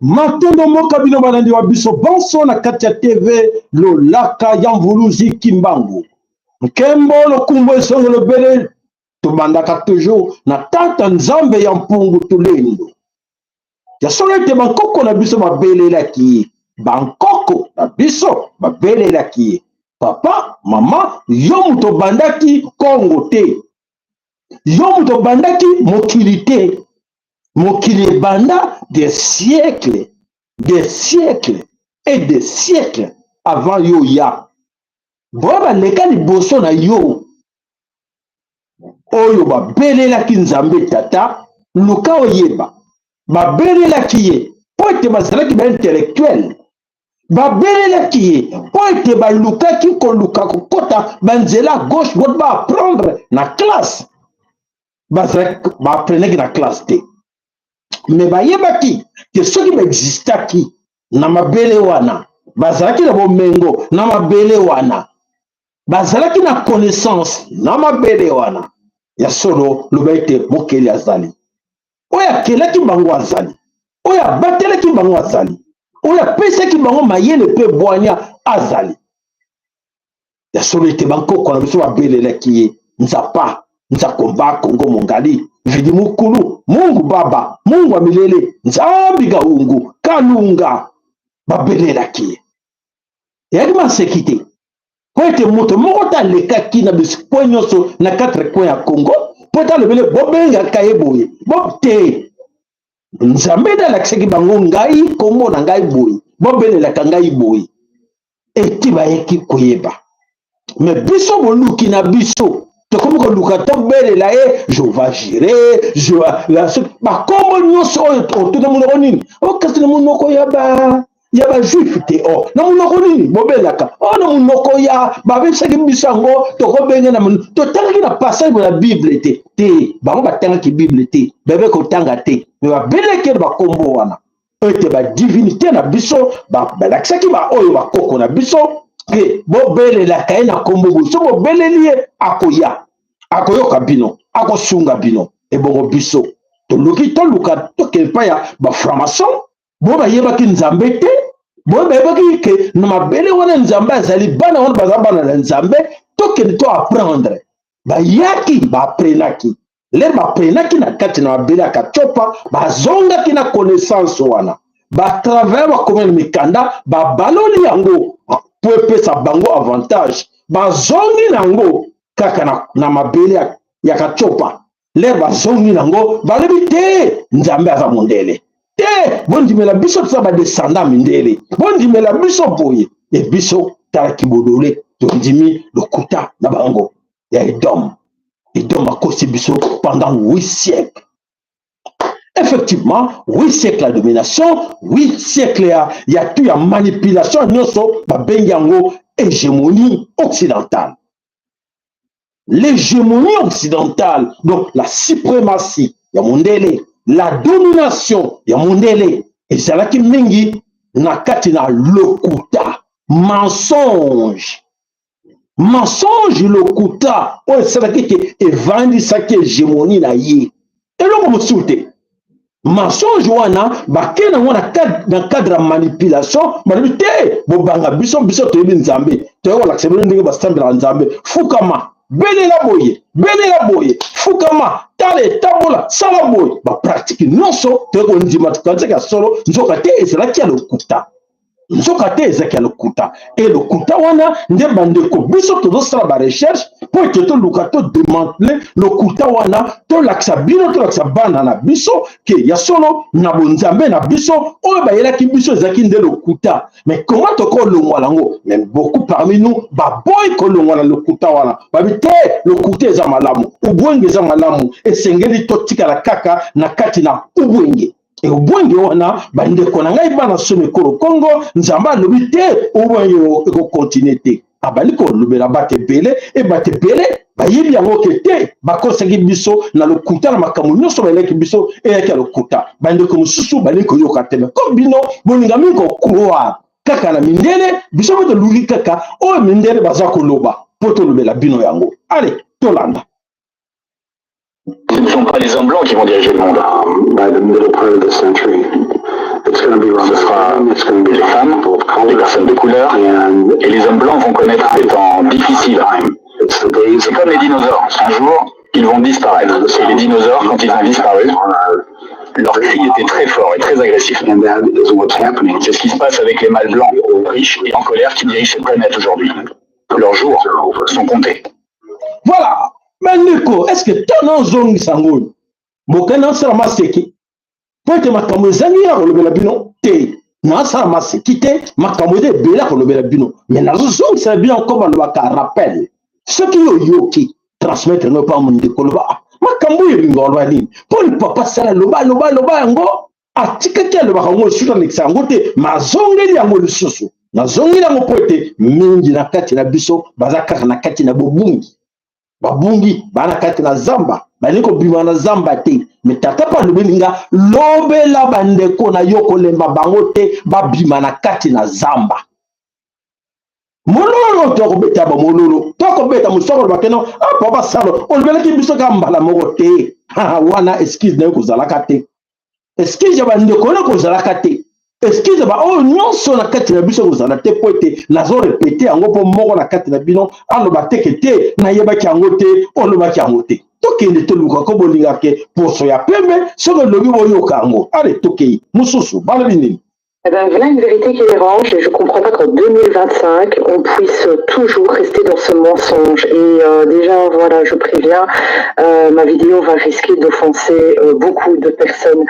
Matondo moka bino balandi wa biso banso na kati ya TV lolaka ya mvuluzi kimbangu. Nkembo lokumbo esongo lobele tobandaka toujours na tata nzambe ya mpungu tulendo. Ya solo ete bankoko na biso babelelaki ye. Bankoko na biso babelelaki ye. Papa, mama, yo muto bandaki Kongo te. Yo muto bandaki mokili te. Mokili banda des siècles et des siècles avant yo ya. Boba leka liboso na yo. Oyo babelelaki nzambe tata, luka oyeba. Babelelaki ye, po ete bazalaki ba intellectuel. Babelelaki ye, po ete balukaki koluka kokota banzela gauche droite ba apprendre na classe. Baprenaki na classe te. Mais bayebaki ke soki baexistaki na mabele wana, bazalaki na bomengo na mabele wana, bazalaki na connaissance na mabele wana, ya solo loba ete mokeli azali. Oyo akelaki bango azali, oyo abatelaki bango azali, oyo apesaki bango mayele mpe bwanya azali. Ya solo ete bankoko na biso babelelaki ye nzapa nzakomba kongo mongali vidi mukulu mungu baba mungu wa milele nzambi gaungu kalunga babelelaki ye. Eyaki maseki te po ete moto moko ta alekaki na bisiko nyonso na 4 coin ya Congo po ete alobele bobengaka ye boye bo te. Nzambe nde alakisaki bango ngai kombo na ngai boye bobelelaka ngai boye ete bayeki koyeba. Me biso boluki na biso tokomi koluka tobelela ye Jehova Jire bakombo nyonso oyo otuna monoko nini okasi na monoko ya bajuif te o na monoko nini bobelaka o na monoko ya babebisaki biso yango tokobenge na totangaki na passage na bible te bango batangaki bible te bebe kotanga te me babeleki na bakombo wana ete badivinité na biso balakisaki baoyo bakoko na biso ke bobelelaka ye na kombo boye so bobeleli ye akoya akoyoka bino akosunga bino ebongo biso toluki toluka tokende epai ya bafranmason boye bayebaki nzambe te boye bayebaki ke na mabele wana nzambe azali bana wana baza bana na nzambe tokende to apprendre bayaki baaprenaki lere baaprenaki na kati na mabele ya kacopa bazongaki na connaissance wana batravers bakomi na mikanda babaloli yango po epesa bango avantage bazongi nango kaka na mabele ya kacopa lere bazongi nango balobi te nzambe aza mondele te bondimela biso toza badescendant mindele bondimela biso boye e biso talaki bodole tondimi lokuta na bango ya Edom akosi biso pendant 8 siècles. Effectivement, 8 siècles de domination, 8 siècles il y a tout, il y a manipulation, hégémonie occidentale. L'hégémonie occidentale, donc la suprématie, il y a mondele, la domination, il y a mondele, et c'est là qui mingi, nakatina lokuta, mensonge. Mensonge lokuta, c'est là qui evandisaki hégémonie na ye. Et là, on me soute. Mensonge wana bakena wana na cadre manipulation balobi te bobanga biso toyebi nzambe toyeko lakisebele ndenge basambela nzambe fukama belela boye fukama tale tabola sala boye bapratike nyonso toyeko ndima tukanzaki ya solo nzoka te ezalaki ya lokuta nzoka te ezalaki ya lokuta e lokuta wana nde bandeko biso tozosala barecherche po ete toluka todemantele lokuta wana tolakisa bino tolakisa bana na biso ke ya solo na bonzambe na biso oyo bayelaki biso ezalaki nde lokuta mais comment tokolongwa nango mais beaucoup parmi nous baboyi kolongwa na lokuta wana babi te lokuta eza malamu ubwenge eza malamu esengeli totikala kaka na kati na ubwenge e ubwenge wana bandeko na ngai bana somi kolo Kongo nzamba alobi te ubwenge ekokontinue te abali kolobela bate bele e bate bele bayebi yango ke te bakosaki biso na lokuta na makambo nyonso bayelaki biso eyaki ya lokuta bandeko mosusu bali koyoka te ko bino bolinga mingi kokroire kaka na mindele biso bo toluki kaka oyo mindele baza koloba po tolobela bino yango ale tolanda. Ce ne sont pas les hommes blancs qui vont diriger le monde. By the middle part of the century, Ce sera les femmes, les personnes de couleur, et les hommes blancs vont connaître des temps difficiles. C'est comme les dinosaures. Un jour, ils vont disparaître. Et les dinosaures, quand ils ont disparu, leur cri était très fort et très agressif. C'est ce qui se passe avec les mâles blancs, riches et en colère qui dirigent cette planète aujourd'hui. Leurs jours sont comptés. Voilà. Mais Nico, est-ce que tu as un zone sangoul? Bokana sera seki. Pointe makambo zangi ya kolobela bino te. Na sara maseki te makambo de bela kolobela bino. Mais na zone c'est bien comme on va rappel. Ce qui yo yoki transmettre no pa mun de koloba. Makambo yingo lwani. Pour le papa sala loba yango. Atika ke loba ngo suta nexango te mazongeli yango lisusu. Na zongi yango pote mingi na kati na biso bazaka na kati na bobungi. Babungi bana kati na zamba baliko bima na zamba te mais tata pa lobelinga lobela bandeko na yoko lemba bango te babima na kati na zamba mololo to ko beta ba mololo to ko beta musoko bakeno papa salo olobela ki biso ka mbala moko te wana excuse na yoko zalaka te excuse ya bandeko na ko zalaka te excuse ba nyonso na kati na biso kozala te po ete nazo répéter yango po moko na kati na bino aloba teke te nayebaki yango te olobaki yango te tokende toluka ko bolinga ke poso ya pembe soki olobi boyoka yango ale tokei mosusu balobi nini? Eh ben, voilà une vérité qui dérange et je comprends pas qu'en 2025, on puisse toujours rester dans ce mensonge. Et déjà, voilà, je préviens, ma vidéo va risquer d'offenser beaucoup de personnes.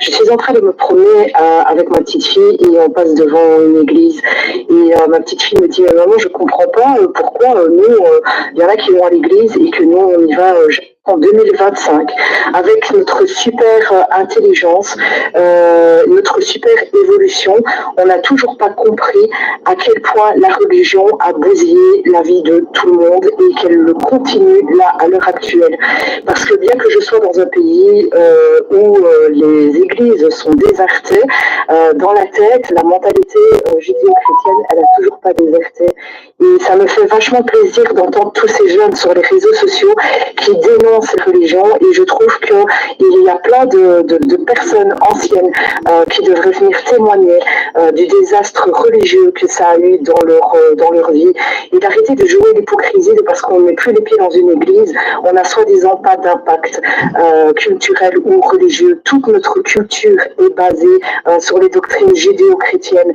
Je suis en train de me promener avec ma petite fille et on passe devant une église. Et ma petite fille me dit, maman, je comprends pas pourquoi nous, il y en a qui vont à l'église et que nous, on y va en 2025, avec notre super intelligence, notre super évolution, on n'a toujours pas compris à quel point la religion a bousillé la vie de tout le monde et qu'elle le continue là à l'heure actuelle. Parce que bien que je sois dans un pays où les églises sont désertées, dans la tête, la mentalité judéo-chrétienne, elle n'a toujours pas déserté. Et ça me fait vachement plaisir d'entendre tous ces jeunes sur les réseaux sociaux qui dénoncent les religions. Et je trouve qu'il y a plein de personnes anciennes qui devraient venir témoigner du désastre religieux que ça a eu dans leur vie. Et d'arrêter de jouer l'hypocrisie de parce qu'on ne met plus les pieds dans une église, on n'a soi-disant pas d'impact culturel ou religieux. Toute notre culture est basée sur les doctrines judéo-chrétiennes,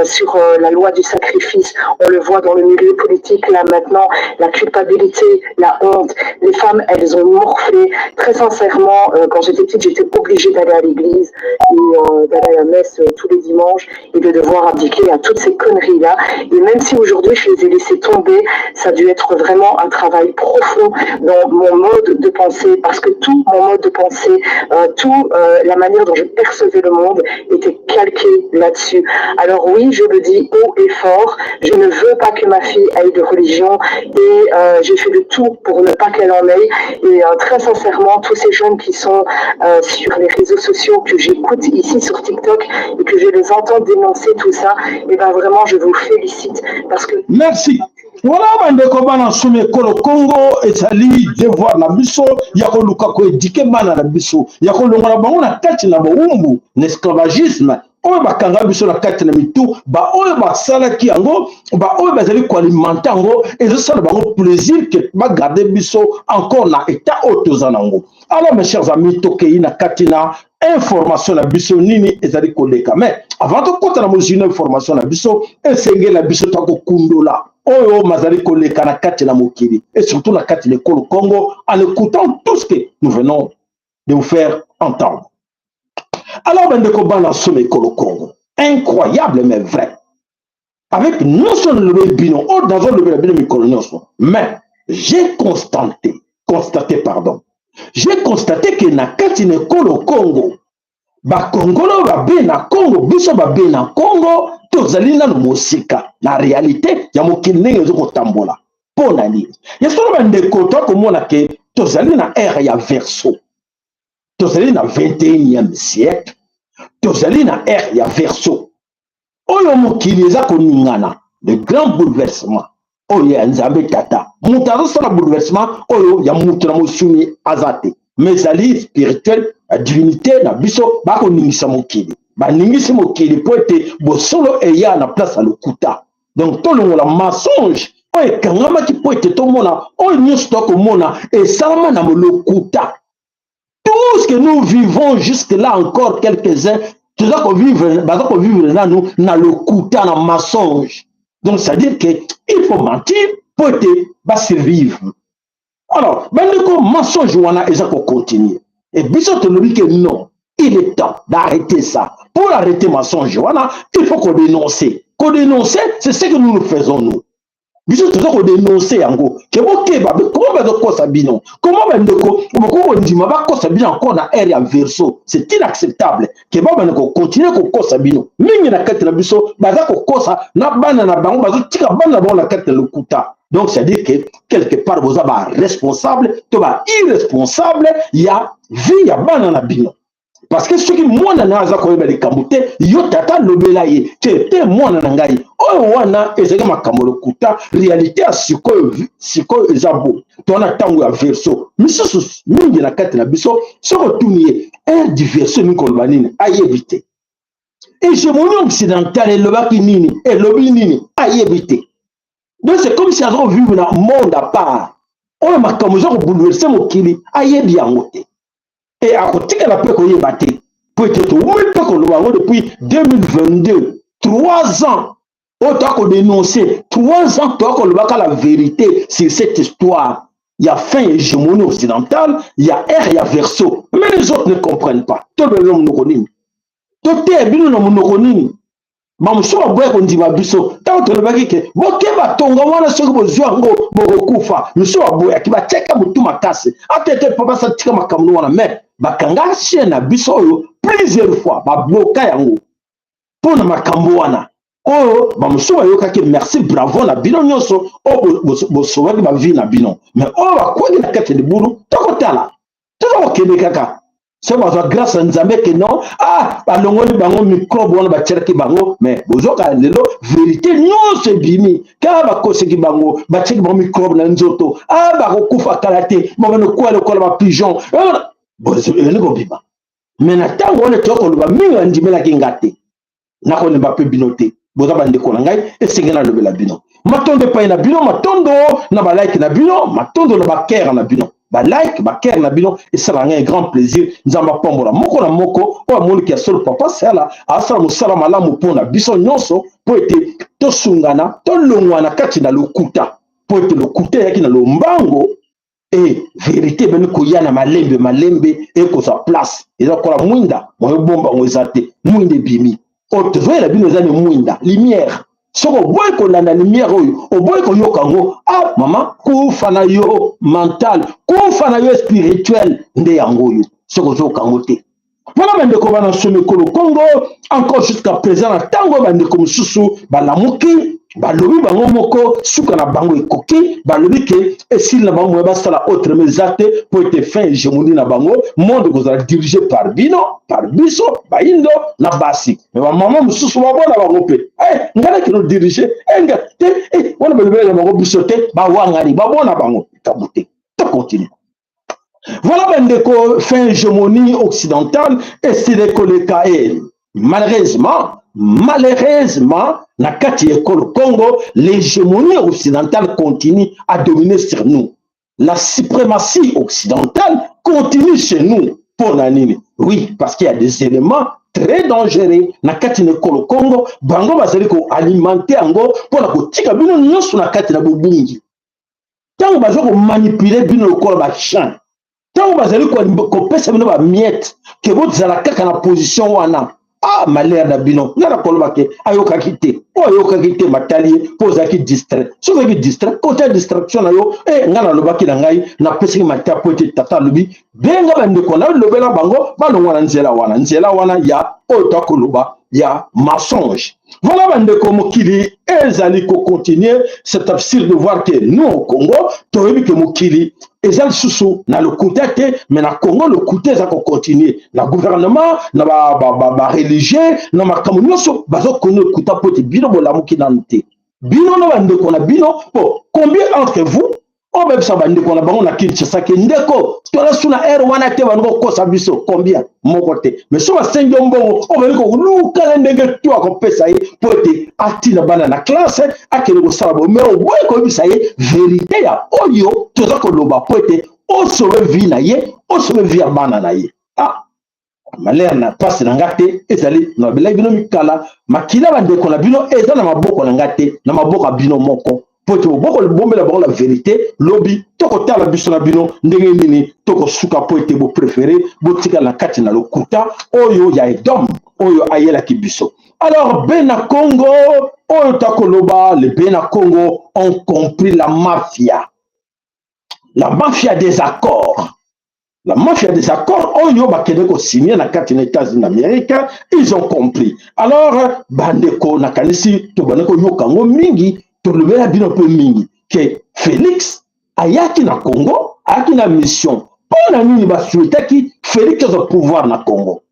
sur la loi du sacrifice. On le voit dans le milieu politique là maintenant, la culpabilité, la honte. Les femmes, elles ont morflé. Très sincèrement, quand j'étais petite, j'étais obligée d'aller à l'église et d'aller à la messe tous les dimanches et de devoir abdiquer à toutes ces conneries-là. Et même si aujourd'hui je les ai laissées tomber, ça a dû être vraiment un travail profond dans mon mode de pensée, parce que tout mon mode de pensée, la manière dont je percevais le monde était calqué là-dessus. Alors oui, je le dis haut et fort, je ne veux pas que ma fille aille de religion et j'ai fait le tout pour ne pas qu'elle en ait. Et très sincèrement, tous ces jeunes qui sont sur les réseaux sociaux, que j'écoute ici sur TikTok et que je les entends dénoncer tout ça, et ben vraiment, je vous félicite parce que... Merci. Voilà, bandeko bana sume kolo Congo ezali devoir na biso ya koluka ko éduquer bana na biso ya kolongola bango na kati na bowumbu na esclavagisme oyo bakanga biso na kati na mitu ba oyo basalaki yango ba oyo bazali koalimenter yango ezosala bango plaisir ke bagarde biso encore na état oyo toza nango. Alors mes chers amis, tokei na kati na information na biso nini ezali koleka, mais avant tokota na mozina information na biso esengeli na biso takokundola oyo mazali koleka na kati na mokili et surtout na kati l'école Congo en écoutant tout ce que nous venons de vous faire entendre. Alors bandeko bana sur l'école Congo, incroyable mais vrai, avec non seulement le bino ou dans le bino mikolonioso, mais j'ai constaté que na kati na l'école Congo ba Congolo ba be na Congo biso ba be na Congo tozali na mosika na réalité ya mokili ndenge ezokotambola mpo na nini yesolo bandeko tokomona ke tozali na ère ya verso, tozali na 21e siècle, tozali na ère ya verso oyo mokili eza koningana de grand bouleversement oyo ya nzambe tata moto azosala bouleversement oyo ya moto na mosuni aza te mais ezali spirituel divinité na biso bako ningisa mokili baningisi mokili po ete bosolo eya na place ya lokuta. Donc tolongola mensonge oyo ekangamaki po ete tomona oyo nyonso tokomona esalama na lokuta. Tout ce que nous vivons jusque là encore quelques-uns baza kovivre nanu na lokuta na mensonge. Donc ça veut dire que il faut mentir po ete basurvivre. Alors bandeko mensonge wana eza kocontinue et biso tolobi que non, il est temps d'arrêter ça. Pour arrêter mensonge wana il faut qu'on dénonce. Qu'on dénonce, c'est ce que nous faisons nous. Biso toza ko dénoncer yango ke bokeba comment bazo kosa bino, comment bandeko boko ndima ba kosa bino encore na ère ya verso. C'est inacceptable ke bandeko continuer ko kosa bino mingi na kati na biso baza ko kosa na bana na bango bazo tika bana bango na kati na lokuta. Donc c'est à dire que quelque part vous êtes responsable to ba irresponsable ya vie ya bana na bino. Parce que ceux qui mwana na aza koyeba likambo te yo tata lobela ye te mwana na ngai oyo wana ezali makambo lokuta réalité ya sikoyo eza bo tona ntango ya verso misusu mingi na kati na biso soko tuni ye ere du verso mingi koloba nini ayebi te hégémonie occidentale elobaki nini elobi nini ayebi te. Donc c'est comme si aza vivre na monde à part oyo makambo eza kobouleverse mokili ayebi yango te. Et à côté de la paix qu'on y a battu, peut-être oui, qu'on l'a depuis 2022, 3 ans, on a dénoncé, 3 ans, qu'on a la vérité sur cette histoire. Il y a fin hégémonie occidentale, il y a R, il y a verso. Mais les autres ne comprennent pas. Tout le monde nous connaît. Tout est bien, nous connaît. Mamuso boye ko ndima biso tant to lebaki ke bokeba tonga wana soko bozwa ngo bokufa muso boye akiba cheka mutu makase atete papa sa tika makamno wana mais bakanga chena biso yo plusieurs fois ba bloka yango pona makambo wana oyo bamuso bayoka ke merci bravo na bino nyonso o bosowaki ba vie na bino mais o ba kwaki na kate de buru tokotala to kende kaka. C'est grâce à Nzambe que non, balongoli bango microbe wana bacheraki bango, mais bozoka lelo vérité non c'est bimi. Ka ba koseki bango, bacheraki bango microbe na nzoto. Ba kokufa kalate, mo bano kwa le ba pigeon. Bozo eleko bima. Mais na tango on toko lo ba minga ndimela kingate. Na ko ne ba pe binote. Boza bande ko ngai esengena lo bela bino. Matondo pa na bino, matondo na ba like na bino, matondo na ba kera na bino. Ba like ba kere na bino et ça va un grand plaisir nzamba pombola moko na moko o amoni ki solo papa sala asala musala malamu pona biso nyonso po ete to sungana to longwana kati na lokuta po ete lokuta yaki na lombango et vérité ben ko yana malembe et ko sa place et donc la mwinda mo bomba mo ezate mwinde bimi o te voyez la bino ezane mwinda lumière. Soko boy ko landa lumière oyo o boy ko yoka ngo mama kufa na yo mental kufa na yo spirituel nde yango yo soko zo kangote. Voilà bande ko bana somekolo Congo encore jusqu'à présent na tango bande ko mususu balamuki balobi bango moko suka na bango ekoki balobi ke esil na bango ba sala autre mesate pour être fin hégémonie na bango monde kozala dirigé par bino par biso baindo na basi mais ba mama mususu ba bona bango pe ngana kino diriger nga te wana balobi na bango biso te ba wangani ba bona bango tabute to continue. Voilà bendeko fin hégémonie occidentale et c'est le collecte malheureusement na kati ekolo Congo l'hégémonie occidentale continue à dominer sur nous. La suprématie occidentale continue chez nous pour nanini. Oui, parce qu'il y a des éléments très dangereux na kati ekolo Congo bango bazali ko alimenter ango pour la kotika bino nyonso na kati na bobungi. Tango bazo ko manipuler bino ekolo ba champ. Tango bazali ko pesa bino ba miette ke bozala kaka na position wana. Malheur na bino ngana koloba ke ayoka kite matali poza ki distrait soki ki distrait côté distraction na yo ngana lobaki na ngai na pesi mata pote tata lobi benga bande ko na lobela bango balongwa na nzela wana ya oto koloba ya mensonge. Voilà bande ko mokili ezali ko continuer c'est absurde de voir que nous au Congo toyebi ke mokili ezali susu na le côté te mais na Congo le côté ça continuer na gouvernement na ba religieux na makambo nyonso bazo kono kuta pote bino bolamuki na nte bino na bande ko na bino combien entre vous on même ça bande qu'on a bango na Kinshasa ke ndeko to la suna air wana te bango ko sabiso combien mon côté mais so ba sengo mbongo on va ko luka ndenge to ko pesa yi pote atina bana na classe akele ko sala mais o boy ko bisa yi vérité ya oyo to za ko loba pote o sauve vie na ye o sauve vie bana na ye ah malheur na passe na ngate ezali na bela bino mikala makila bande ko na bino eza na maboko na ngate na maboko bino moko pote boko bombela boko la vérité lobi toko tala biso na bino ndenge nini toko suka pote bo préféré bo tika la kati na lokuta oyo ya Edom oyo ayela ki biso. Alors Bena Congo oyo takoloba les Bena Congo ont compris la mafia des accords. La mafia des accords, oyo bakende ko signer na kati na États-Unis d'Amérique, ils ont compris. Alors bandeko na kanisi to baneko yokango mingi to lobela bino peu mingi que Félix ayaki na Congo, ayaki na mission. Pona nini ba souhaitaki Félix au pouvoir na Congo.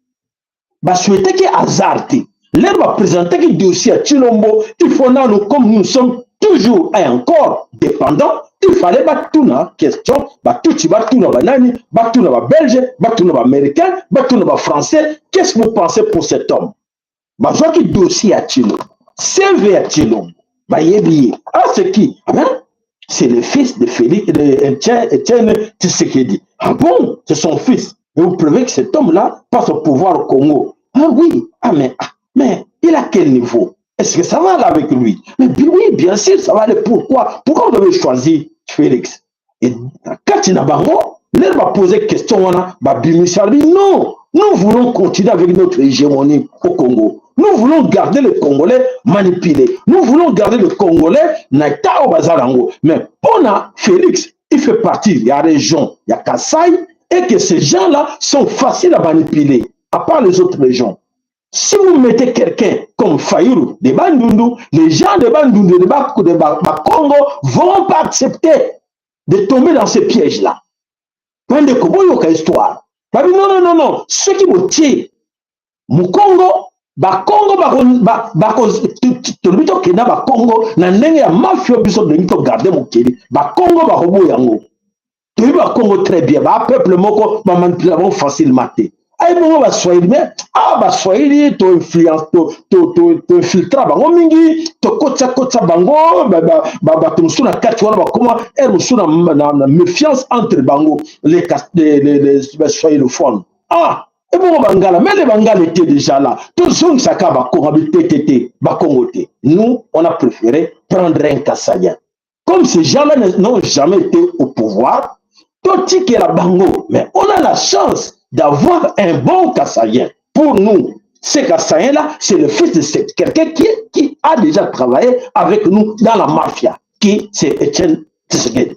Ba souhaitaki azarti. L'air va présenter qui dossier à Chilombo, il faut nous comme nous sommes toujours et encore dépendants. Il fallait battre la question, battre la banani, battre la belge, battre la américain, battre la français. Qu'est-ce que vous pensez pour cet homme? Bah, je qui dossier à Chilo, CV à Chilo, bah, il ah, c'est qui? Ah ben, c'est le fils de Félix, Etienne Tshisekedi. Ah bon, c'est son fils. Et vous prouvez que cet homme-là passe au pouvoir au Congo. Ah oui, ah mais il a quel niveau? Est-ce que ça va aller avec lui? Mais oui, bien sûr, ça va aller. Pourquoi? Pourquoi vous avez choisi Félix? Et quand il a bango, l'air va poser question, non, nous voulons continuer avec notre hégémonie au Congo. Nous voulons garder les Congolais manipulés. Nous voulons garder les Congolais naïta au bazarango. Mais on a Félix, il fait partie de la région, il y a Kassai, et que ces gens-là sont faciles à manipuler, à part les autres régions. Si vous mettez quelqu'un comme Fayulu de Bandundu, les gens de Bandundu de Congo vont pas accepter de tomber dans ces pièges-là. Non, non. Ceux qui vont tuer, Congo, Congo, na ndenge ya mafia biso de nito garder mokeli, Congo ba robo yango. Tu vas Congo très bien, peuple moko ba manipulation facilement. Ay bongo ba Swahili mais ba Swahili to influence to infiltra bango mingi to kotsa bango ba tumsuna kati wana ba koma musuna na méfiance entre bango les swahilophones et bongo bangala mais les bangala étaient déjà là tout son saka ba kongo ba kongote. Nous on a préféré prendre un Kassaïen comme ces gens-là n'ont jamais été au pouvoir tout que la bango mais on a la chance d'avoir un bon Kassaïen. Pour nous, ce Kassaïen-là, c'est le fils de quelqu'un qui a déjà travaillé avec nous dans la mafia, qui c'est Etienne Tshisekedi.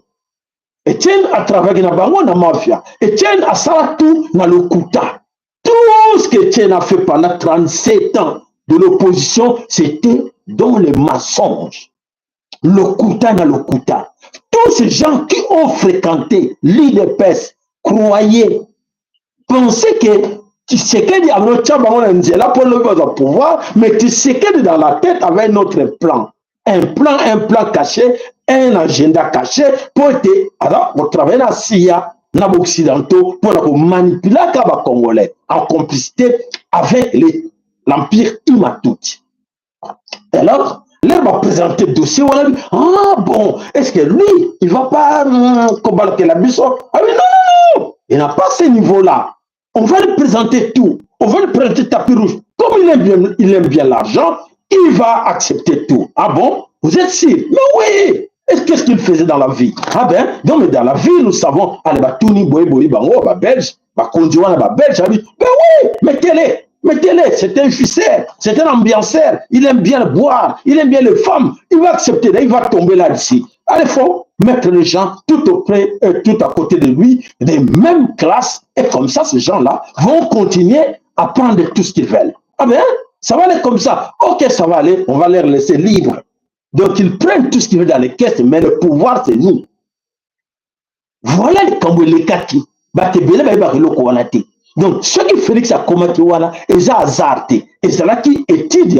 Etienne a travaillé dans la mafia. Etienne a ça tout dans le Kuta. Tout ce qu'Etienne a fait pendant 37 ans de l'opposition, c'était dans les mensonges. Le Kuta dans le Kuta. Tous ces gens qui ont fréquenté l'IDPS croyaient penser que Tshisekedi a là pour le pouvoir, mais Tshisekedi dans la tête avait un autre plan. Un plan caché, un agenda caché pour être, alors, pour travailler dans la CIA, dans l'Occidentaux, pour manipuler les Congolais en complicité avec l'Empire Imatuti. Alors, là, on va présenter le dossier, on a dit, ah bon, est-ce que lui, il ne va pas combattre la Bissau? Ah oui, non, il n'a pas ce niveau-là. On va lui présenter tout. On va lui présenter tapis rouge. Comme il aime bien l'argent, il va accepter tout. Ah bon? Vous êtes sûr? Mais oui! Qu'est-ce qu'il faisait dans la vie? Ah ben, non, mais dans la vie, nous savons, allez, Touni, Boy, Bango, Belge, Kondiwana, Belge, ben oui, mettez-les, c'est un ficeur, c'est un ambianceur, il aime bien boire, il aime bien les femmes, il va accepter, il va tomber là-dessus. Alors, il faut mettre les gens tout auprès, tout à côté de lui, des mêmes classes, et comme ça, ces gens-là vont continuer à prendre tout ce qu'ils veulent. Ah ben, ça va aller comme ça. Ok, ça va aller, on va les laisser libres. Donc, ils prennent tout ce qu'ils veulent dans les caisses, mais le pouvoir, c'est nous. Voilà les Cambouilles kaki. Donc, ce qui Félix a combattu, ils ont hasardé. Et c'est là qui étudie,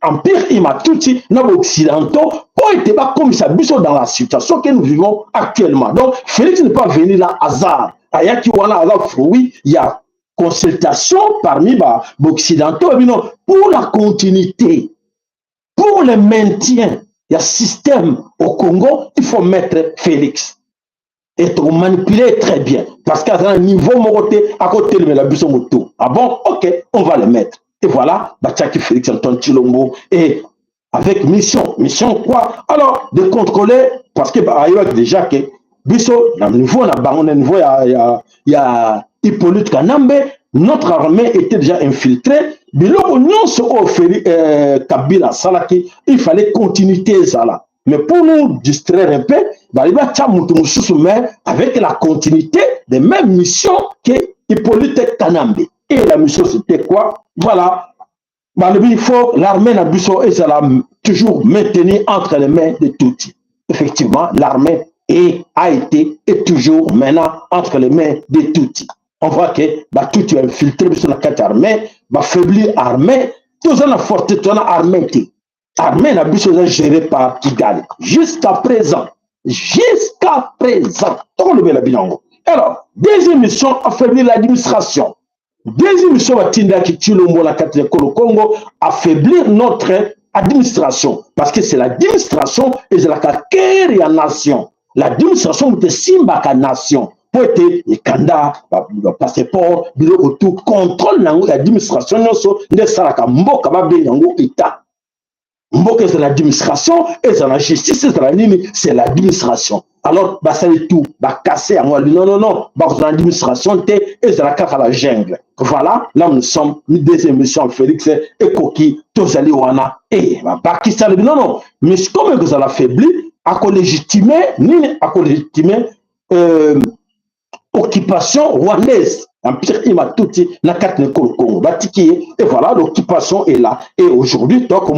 empire Imatuti, na occidentaux, pour être comme ça, dans la situation que nous vivons actuellement. Donc, Félix n'est pas venu là hasard. Ayaki wana hasard fruit, il y a consultation parmi les occidentaux, pour la continuité, pour le maintien, il y a système au Congo, il faut mettre Félix. Et te manipuler très bien. Parce qu'à un niveau moroté, à côté de la buisson moto. Ah bon, ok, on va le mettre. Et voilà, Bachaki Félix Antoine Chilombo. Et avec mission. Mission quoi? Alors, de contrôler, parce que déjà que Bisso, dans le niveau, il y a Hippolyte Kanambe, notre armée était déjà infiltrée. Biloko nyonso au Kabila Salaki, il fallait continuité ça là. Mais pour nous distraire un peu, mais avec la continuité des mêmes missions que Hippolyte Kanambe. Et la mission c'était quoi? Voilà. Il faut l'armée Nabusso et ça l'a toujours maintenu entre les mains de Tutsi. Effectivement, l'armée a été et toujours maintenant entre les mains de Tutsi. On voit que Tutsi a infiltré sur la carte armée, faiblir armée, tout ça la forte, tout ça armée. Armée Nabusso est gérée par Kigali. Jusqu'à présent. Alors, deuxième mission, affaiblir l'administration. Deuxième mission, le Congo, affaiblir notre administration. Parce que c'est l'administration et c'est la carrière nation. L'administration est simba nation. Pour être le candidat, le passeport, le tout contrôle l'administration, c'est l'administration et c'est la justice, c'est l'administration. Alors, c'est tout, casser en non, l'administration et c'est la jungle. Voilà, là nous sommes, des émissions Félix et Koki, Tozali Wana et Bakistan. Non, mais comme que ça l'affaiblit, à légitimer, occupation rwandaise. Empire Imatuti, na carte de Congo. Et voilà, l'occupation est là. Et aujourd'hui, donc,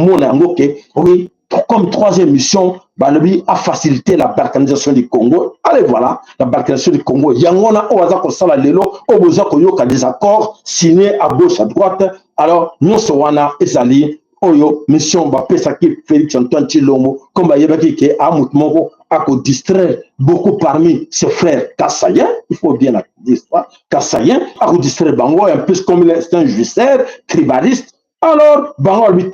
oui, comme troisième mission, Balobi a facilité la balkanisation du Congo. Allez, voilà, la balkanisation du Congo. Yangona, Oazako Salalelo, Obozako Yoka des accords signés à gauche, à droite. Alors, nous, Sowana, Ezali, Oyo, mission, Bapesaki, Félix Antoine Chilombo, comme Bayebaki, qui est à Moutmoro, à distraire beaucoup parmi ses frères Kassaïens, il faut bien dire ça, Kassaïens, à distraire Bango, un peu comme c'est un juisseur, tribaliste. Alors, Bango lui,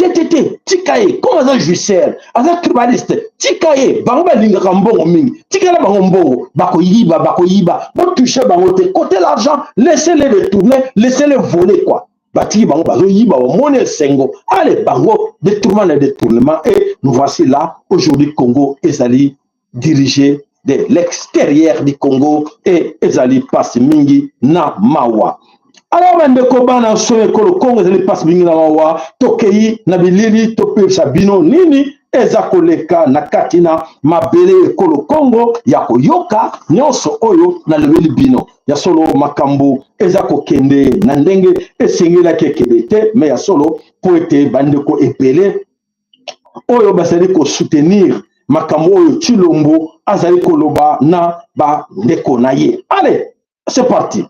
Tikaye, comment un juisseur, un tribaliste, Tikaye, Bango Linga Mbongo Ming, Tikaye Bango Mbongo, Bakoyiba, pour toucher Bango, côté l'argent, laissez-les retourner, laissez-les voler, quoi. Bati Bango, Bazoyiba, Monnaie Sengo, allez, Bango, détournement, et nous voici là, aujourd'hui, Congo, Ezali, dirigé de l'extérieur du Congo et Ezali passe mingi na mawa. Alors, on a fait le Congo, Ezali passe mingi na mawa, Tokei, Nabilili, Tope Sabino, Nini, Ezakoleka, Nakatina, Mabele, Kolo Congo, Yako Yoka, Nyonso Oyo, na leveli bino. Ya solo Makambo, Ezako Kende, Nandenge, Esengela Kekebete, mais ya solo, Poete, Bandeko Epele, Oyo Basali ko soutenir. Makambo Chilombo azali koloba na ba ndeko na ye. Allez, c'est parti.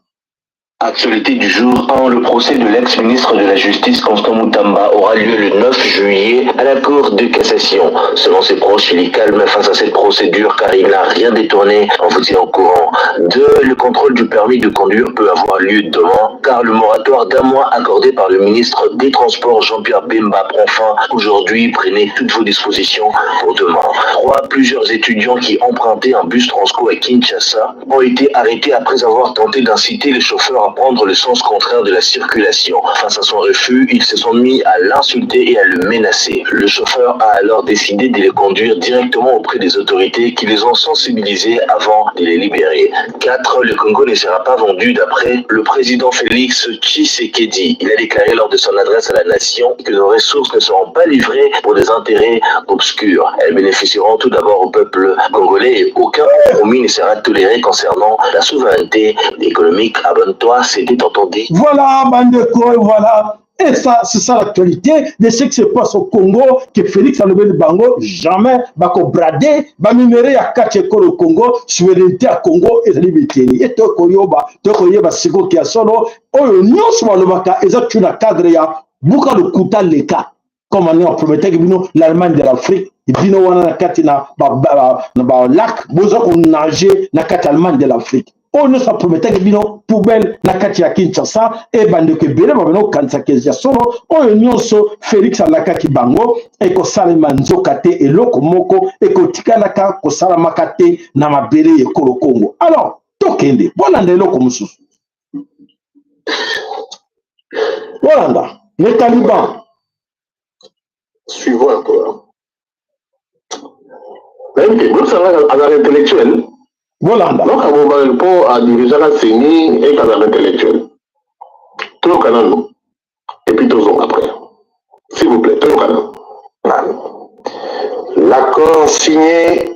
Actualité du jour 1, le procès de l'ex-ministre de la Justice Constant Moutamba aura lieu le 9 juillet à la Cour de cassation. Selon ses proches, il est calme face à cette procédure car il n'a rien détourné. On vous tient au courant. 2. Le contrôle du permis de conduire peut avoir lieu demain car le moratoire d'un mois accordé par le ministre des Transports Jean-Pierre Bemba prend fin aujourd'hui. Prenez toutes vos dispositions pour demain. 3. Plusieurs étudiants qui empruntaient un bus Transco à Kinshasa ont été arrêtés après avoir tenté d'inciter les chauffeurs à prendre le sens contraire de la circulation. Face à son refus, ils se sont mis à l'insulter et à le menacer. Le chauffeur a alors décidé de les conduire directement auprès des autorités qui les ont sensibilisés avant de les libérer. 4. Le Congo ne sera pas vendu d'après le président Félix Tshisekedi. Il a déclaré lors de son adresse à la nation que nos ressources ne seront pas livrées pour des intérêts obscurs. Elles bénéficieront tout d'abord au peuple congolais et aucun compromis ne sera toléré concernant la souveraineté économique. Abonne-toi. C'était entendu. Voilà, Bandeko, voilà. Et ça, c'est ça l'actualité de ce qui se passe au Congo, que Félix a levé le bango, jamais, bako bradé, minéré à Kacheko le Congo, souveraineté à Congo, et libéténi. Et Tokoyoba, Siko qui a solo, Oyo, Nyos Walobaka, et ça, tu n'as cadre ya, Buka le Kuta Leka. comme on promettait que l'Allemagne de l'Afrique, bino wana na kati na lac, bozo ko nager na kati Allemagne de l'Afrique. On ne promettait que bino poubelle na kati ya Kinshasa et bande que bele ba bino kanisa kezia solo on nyonso Félix Alakaki bango et ko salema nzokate et loko moko et ko tikalaka ko salama kate na mabele e Kolo Congo. Alors tokende bolanda loko mususu. Bolanda les talibans. Suivons encore. Même que nous sommes à l'intellectuel. Bolanda. Donc, on va répondre à dirigeant la CENI et à l'intellectuel. Tout le canal, nous. Et puis, tous ans après. S'il vous plaît, tout le canal. L'accord signé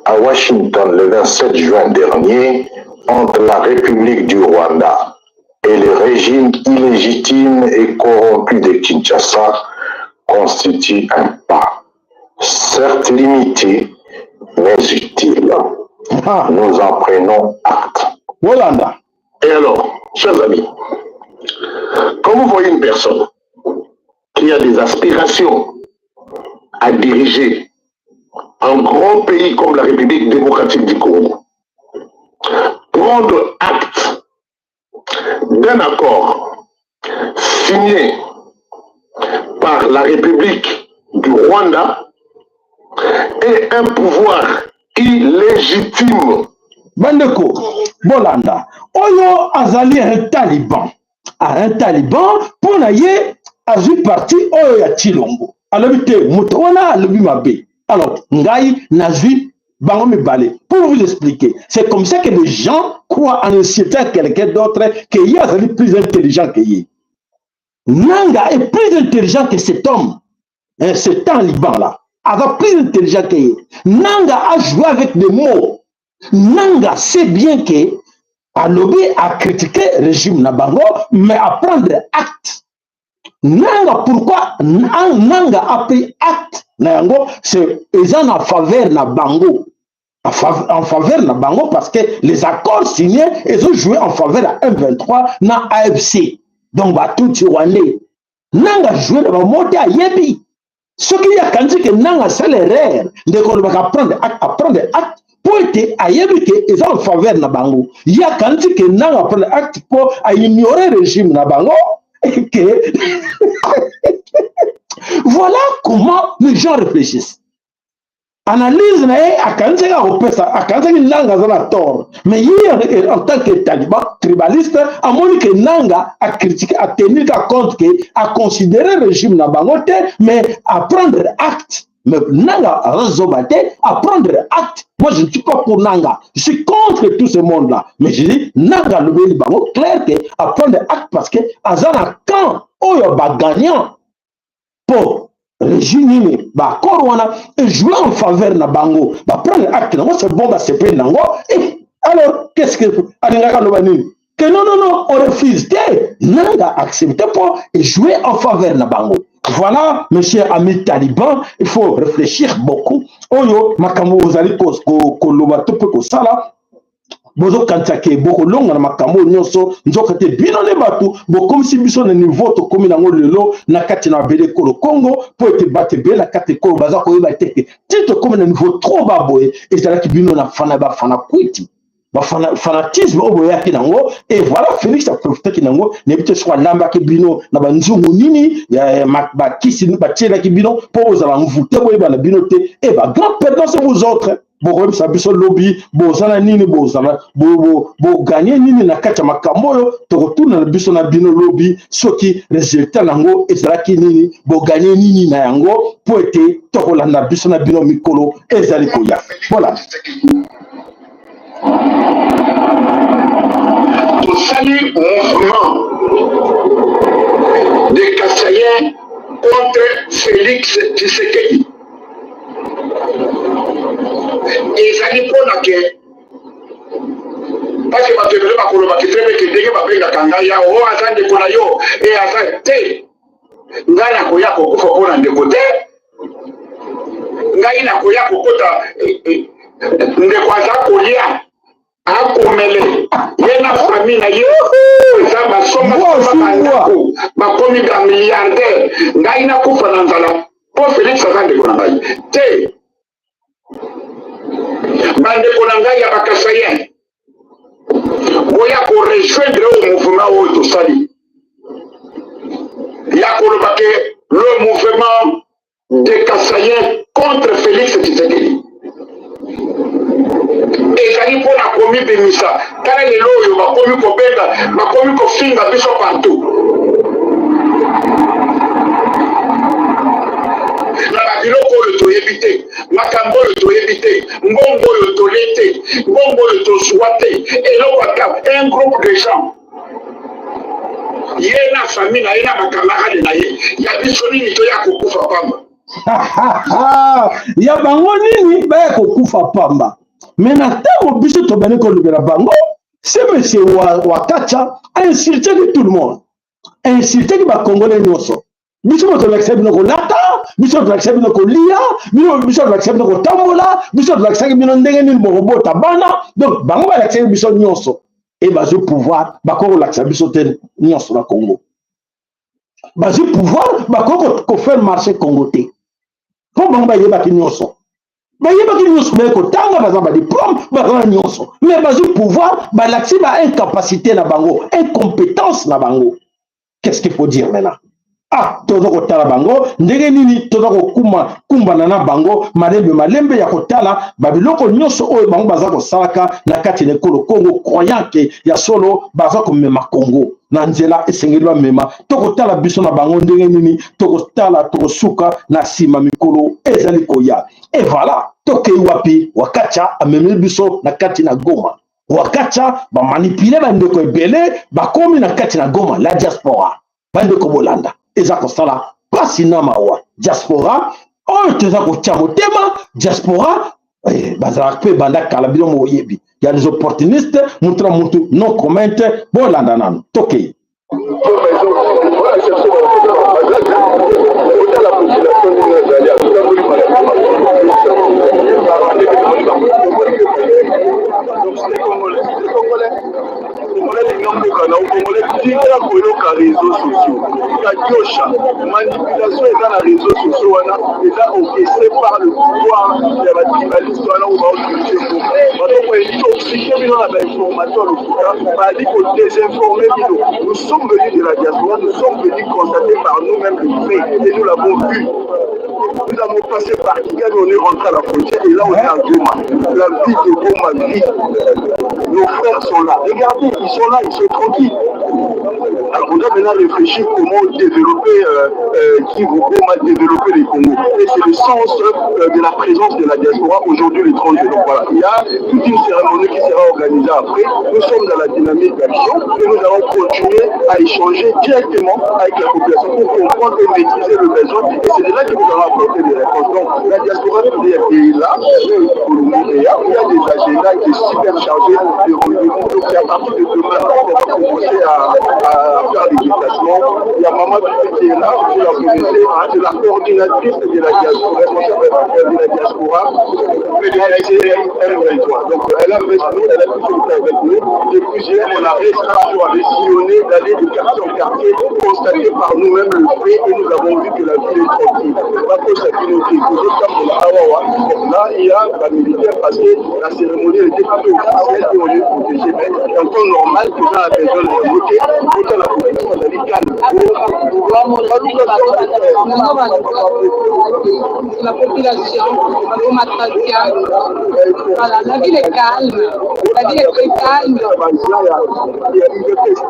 à Washington le 27 juin dernier entre la République du Rwanda et le régime illégitime et corrompu de Kinshasa constitue un pas, certes limité, mais utile. Nous en prenons acte. Voilà. Et alors, chers amis, quand vous voyez une personne qui a des aspirations à diriger un grand pays comme la République démocratique du Congo, prendre acte d'un accord signé par la République du Rwanda et un pouvoir illégitime. Bandeko, Bolanda, Oyo Azali un taliban. Un taliban, pour naye, a vu parti Oyo ya Chilombo. Alors, Moutowana, Alobi Mabe. Alors, Ngaï, Nazui, Bangomi Balé. Pour vous expliquer, c'est comme ça que les gens croient en un certain quelqu'un d'autre qui est Azali plus intelligent que lui. Nanga est plus intelligent que cet homme, hein, cet taliban-là. Avec plus intelligent que lui. Nanga a joué avec des mots. Nanga sait bien que Alobi a critiqué le régime Nabango, mais à prendre acte. Nanga, pourquoi Nanga a pris acte? C'est en faveur Nabango. En faveur Nabango parce que les accords signés, ils ont joué en faveur à M23 dans AFC. Donc, tout Rwandais. Nanga joué dans le monde à Yebi. Ce qui a quand que Nanga c'est l'erreur de prendre acte pour être à Yebi qu'ils ont en faveur Nabango. Il y a quand que Nanga prendre acte pour ignorer le régime Nabango. Et que voilà comment les gens réfléchissent. Analyse à Nanga a tort. Mais hier, en tant que taliban tribaliste, à mon que Nanga a critiqué, a tenu compte, a considéré le régime Nabango, mais à prendre acte. Mais Nanga a razobaté à prendre acte. Moi, je ne suis pas pour Nanga. Je suis contre tout ce monde-là. Mais je dis, Nanga le Bango, clair que à prendre acte parce que Azana quand on va gagnant pour régime Korwana et jouer en faveur de Bango, prendre acte, c'est bon, c'est pas Nango. Et alors, qu'est-ce que que non, on refuse. Nanga accepté pour jouer en faveur de Bango. Voilà, monsieur ami taliban, il faut réfléchir beaucoup. Oyo, makambo ozali koloba to pe kosala. Bozo kantake boko longa na makambo nyonso nzoka te bino le batu bo comme si biso na niveau to komi nango lelo na kati na bele Kolo Congo po ete bate bela kati ko baza ko yeba teke tito komi na niveau trop baboye ezala ki bino na fana ba fana kwiti. Fanatisme au boya ki nango et voilà Félix a profité ki nango nebite soit lamba ki bino na banzungu nini ya ba kisi ba tchela ki bino pour vous allez vous te boye ba la bino te et ba grand perdant c'est vous autres bo ça biso lobby bo zana nini bo zana bo gagner nini na kati makambo yo to retourner na biso na bino lobby soki résultat nango ezala ki nini bo gagner nini na yango pour être to kolanda biso na bino mikolo ezali koya voilà. Au salut mouvement des Kassaïens contre Félix Tshisekedi. Ils allaient pour la guerre. Parce que ma télé m'a collé ma question que dès que ma paix n'a qu'un ya o azan de konayo et azan te ngana koya ko faut qu'on en décote ngaina koya ko kota ndekwaza kolia akomele yena famille na yo ça va soma ba komi ba milliardaire ngaina kufa na nzala Pour Félix Azande Konangai. Te. Bande Konangai ya Bakasayen. Boya ko rejoindre au mouvement au Tosali. Ya kolobake le mouvement des Kassaïens contre Félix Tshisekedi. Et j'allais pour la commis Bémissa. Quand elle est là, il va commis Kobenda, ma commis Kofinga, biso partout. La biloko le to éviter, makambo le to éviter, mbongo le to l'été, mbongo le to souhaité, et là, un groupe de gens. Yena famille na yena makamara na ye, ya biso nini to ya kokufa pamba. Ya bango nini ba kokufa pamba. Mais na tango biso to bane ko lubera bango, c'est monsieur Wakacha a insulté tout le monde. A insulté ba congolais nyonso. Biso to l'accepte no ko lata, biso to l'accepte no ko lia, biso to l'accepte no ko tambola, biso to l'accepte bino ndenge ni morobo tabana. Donc bango ba l'accepte biso nyonso. Et bazo pouvoir bakoko l'accepte biso ten nyonso na Congo. Bazo pouvoir bakoko ko faire marcher Congo te. Ko bango ba yeba ki nyonso. Ba yeba ki nyonso ba ko tanga baza ba diplôme ba nyonso. Mais bazo pouvoir ba l'accepte ba incapacité na bango, incompétence na bango. Qu'est-ce qu'il faut dire maintenant? Ah, tozo kotala bango, ndenge nini tozo kumbana na bango, malembe ya kotala, babiloko nyonso oyo bango baza kosalaka na kati na ekolo Congo, croyant que ya solo baza komema Congo. Na nzela esengelwa mema, tokotala biso na bango ndenge nini, tokotala tokosuka na sima mikolo ezali koya. Et voilà, toke wapi, Wakacha amemi biso na kati na Goma. Wakacha ba manipule bandeko ebele, bakomi na kati na Goma, la diaspora. Bandeko bolanda. Eza kosala pasi na mawa diaspora oyo toza kotia motema diaspora bazala pe banda kala bilo moyebi ya des opportunistes mutra mutu non comment bolanda nanu toke réseaux sociaux. Manipulation est dans les réseaux sociaux, et là, orchestré par le pouvoir de la tribalisme, on va utiliser pour intoxiquer l'information, le pour désinformer. Nous sommes venus de la diaspora, nous sommes venus constater par nous-mêmes les faits, et nous l'avons vu. Nous avons passé par Kigali, on est rentré à la frontière, et là, on est à Goma. La vie de Goma vit. Nos frères sont là. Regardez, ils sont là, ils sont tranquilles. Alors on doit maintenant réfléchir comment développer Goma, développer les Congo. Et c'est le sens de la présence de la diaspora aujourd'hui le 30 juin. Voilà. Il y a toute une cérémonie qui sera organisée après. Nous sommes dans la dynamique d'action et nous allons continuer à échanger directement avec la population pour comprendre et maîtriser le besoin. Et c'est de là que nous allons apporter des réponses. Donc la diaspora est là, il y a des agendas qui sont super chargés de renouveau. Donc à partir de demain, on va commencer à faire des déplacements. Il y a Maman qui est là, qui la connaissez, c'est la coordinatrice de la diaspora, responsable de la diaspora, donc elle a avec nous, elle a pu se faire avec nous. Depuis hier, on a réussi à sillonner, d'aller de quartier en quartier, constater par nous-mêmes le fait et nous avons vu que la ville est tranquille. Pas que ça finit au là, il y a la militaire parce que la cérémonie était plutôt officielle et on est protégé. Mais c'est un peu normal que dans la maison de voter, autant la population d'aller calme. La population, voilà, la ville est calme. La ville est très calme.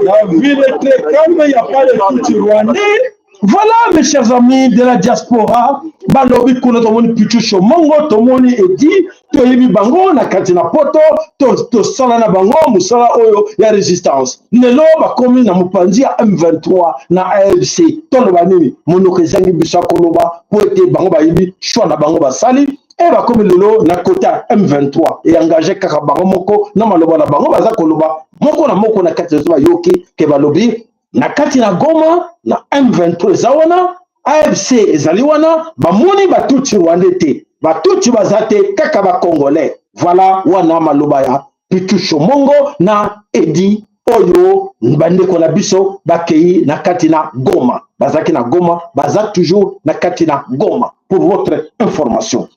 La ville est très calme, il n'y a pas de tout rwandais. Voilà mes chers amis de la diaspora, balobi kuna tomoni Pichucho Mongo, tomoni Edi, toyebi bango na katina poto, to sala na bango musala oyo ya résistance. Nelo bakomi na mupanzi ya M23 na AFC, tolo banini monoko ezangi bisa koloba po ete bango bayebi choix na bango basali. Et bakomi lelo na kota M23 et engagé kaka bango moko na maloba na bango baza koloba moko na kati zo yoki ke balobi na kati na Goma na M23 zawana AFC ezali wana bamoni batuti rwandais te batuti bazate kaka ba congolais. Voilà wana maloba ya Pichucho Mongo na Edi oyo bandeko na biso bakei na kati na Goma bazaki na Goma baza toujours na kati na Goma. pour votre information.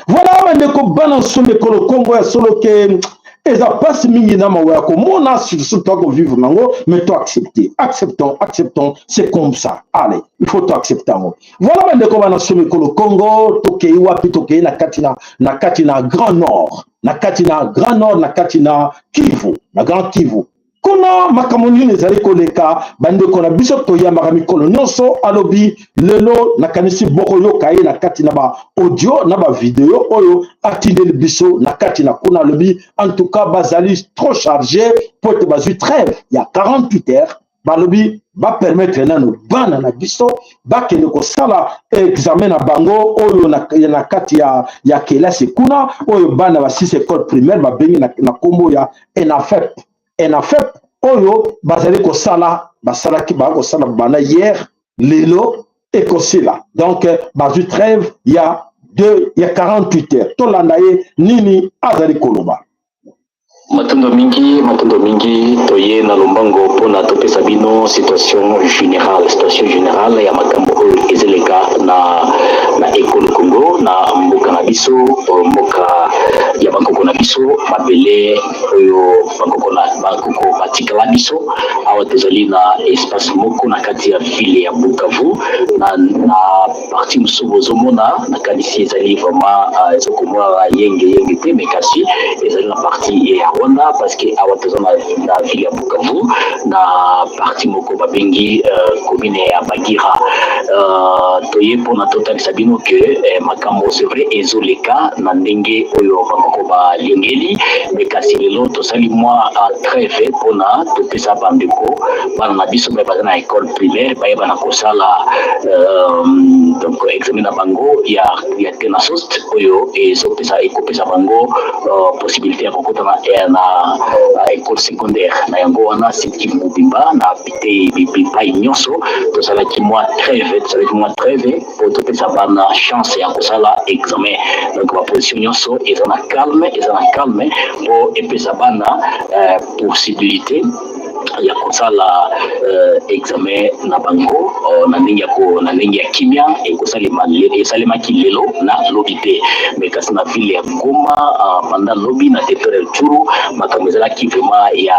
Voilà, bandeko bana someko le Congo ya solo ke eza passe mingi na mawa ko mona sur toi ko vivre nango, mais toi accepter. Acceptons, c'est comme ça. Allez, il faut tout accepter. Voilà, bandeko bana someko le Congo, tokei wapi tokei na katina Grand Nord, na katina Kivu, na Grand Kivu. Kuna makamoni ezali koleka bandeko na biso toyambaka mikolo nyonso alobi lelo nakanisi boko yoka ye na kati na ba audio na ba video oyo atindeli biso na kati na kuna alobi en tout cas bazali trop chargé pour te bazui trêve ya 48 heures balobi ba permettre nano bana na biso bakende kosala examen na bango oyo na kati ya kelasi kuna oyo bana ba 6 école primaire babengi na kombo ya ENAFEP oyo bazali basalaki bakosala bana hier lelo ekosila donc bazwi trêve ya 48 heures tolanda ye nini azali koloba. Matondo mingi toye na lombango pona topesa bino situation générale ya makambo oyo ezeleka na ekolo Congo na mboka na biso mboka ya bankoko na biso mabele oyo bankoko batikala biso awa tozali na espace moko na kati ya ville ya Bukavu na parti mosusu bozomona na kanisi ezali vraiment ezokomwa yenge te mais kasi ezali na parti ya Rwanda parce que awa tozana na ville ya Bukavu na parti moko babengi commune ya Bagira toye pona totalisa bino que makambo c'est vrai ezoleka na ndenge oyo bakoko balingeli mais kasi lelo tosali mwa trêve pona topesa bandeko bana na biso baza na école primaire bayeba na kosala donc examen na bango ya tenasost oyo ekopesa bango possibilité ya kokota na école secondaire na yango wana siki mobimba na pite bipai nyonso tosalaki mwa trêve po topesa bana chance ya kosala examen donc baposition nyonso eza na calme po epesa bana possibilité ya kosala examen na bango na ndenge ya kimia esalemaki lelo na lobi te mais kasi na ville ya Goma pendant lobi na territoire ya Tchuru makambo ezalaki vraiment ya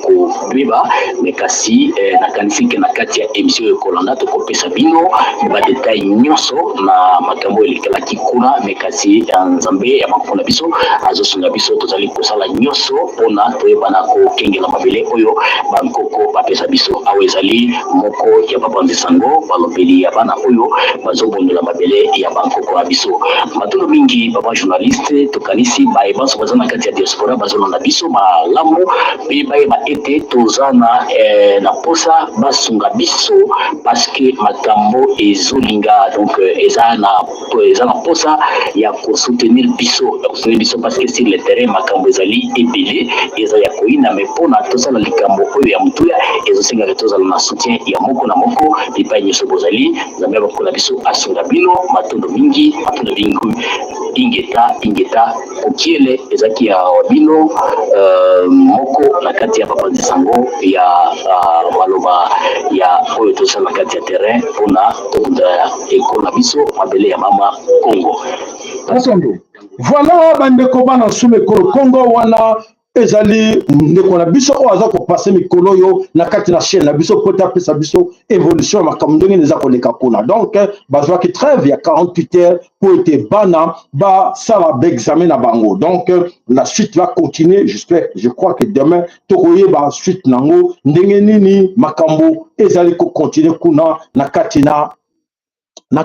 kobeba mais kasi nakanisi ke na kati ya émission ekolanda tokopesa bino badetail nyonso na makambo elekelaki kuna mais kasi nzambe ya makolo na biso azosunga biso tozali kosala nyonso mpona toyebana kokengela mabele oyo bankoko bapesa biso awa ezali moko ya bapanzi sango balobeli ya bana oyo bazobondela mabele ya bankoko na biso matondo mingi baba journaliste tokanisi bayebanso baza na kati ya diaspora bazolanda biso malamu mpe bayeba ete toza na posa basunga biso parce que makambo ezolinga donc eza na posa ya kosoutenir biso parce que sur le terrain makambo ezali ebele eza ya koina mais mpona tosala likambo oyo ya mutuya ezosengaka tozala na soutien ya moko na moko bipai nyonso bozali nzambe bakola biso asunga bino matondo mingi ingeta kokiele ezaki ya bino moko na kati ya bapanzi sango ya maloba ya oyo tosala na kati ya terrain mpona tokunda ekola biso mabele ya mama Congo. Voilà bandeko bana sumekolo Congo wana ezali ndeko na biso oyo aza kopase mikolo oyo na kati na chaîne na biso po tapesa biso évolution ya makambo ndenge eza koleka kuna donc bazwaki trêve ya 48 heures po ete bana basala baexamen na bango donc la suite va continuer je crois que demain tokoyeba suite nango ndenge nini makambo ezali kocontinue kuna na kati na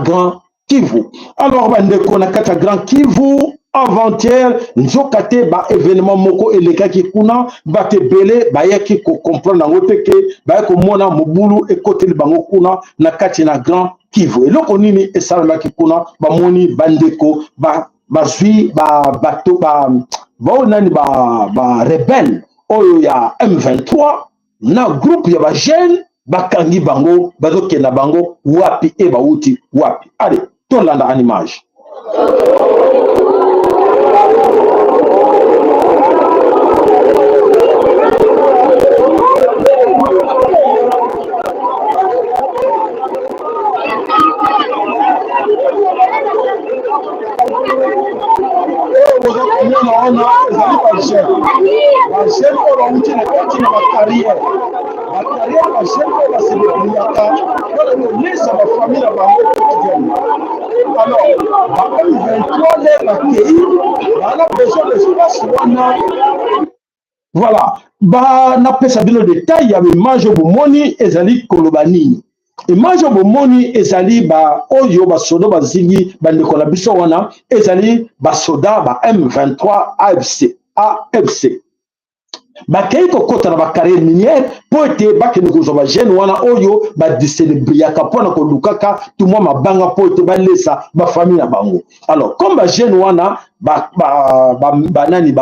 Grand Kivu. Alors bandeko na kati ya Grand Kivu avant-hier nzoka te ba événement moko elekaki kuna bate belé bayaki ko comprendre nango te ke bayaki komona mobulu ekoteli bango kuna na kati na Grand Kivu eloko nini esalemaki kuna bamoni bandeko bazwi bato baonani ba rebelle oyo ya M23 na groupe ya ba jeune bakangi bango bazokenda bango wapi e bauti wapi. Allez tolanda en image. bajene oyo bauti na kati na bacarrière bajene oyo basedebriaka mpona kolesa bafamille na bango quotidienne. Alors ba-M23 nde bakei bana besoin d'espace wana. Voilà, napesa bino détail ya image bomoni ezali koloba nini. Image bomoni ezali oyo basoda bazingi bandeko na biso wana ezali basoda ba M23 AFC bakei kokota na bacarrière minière po ete bakende kozwa bagene wana oyo badicelebriaka mpona kolukaka tumwa mabanga po ete balesa bafamille na bango. Alors comme bagene wana banani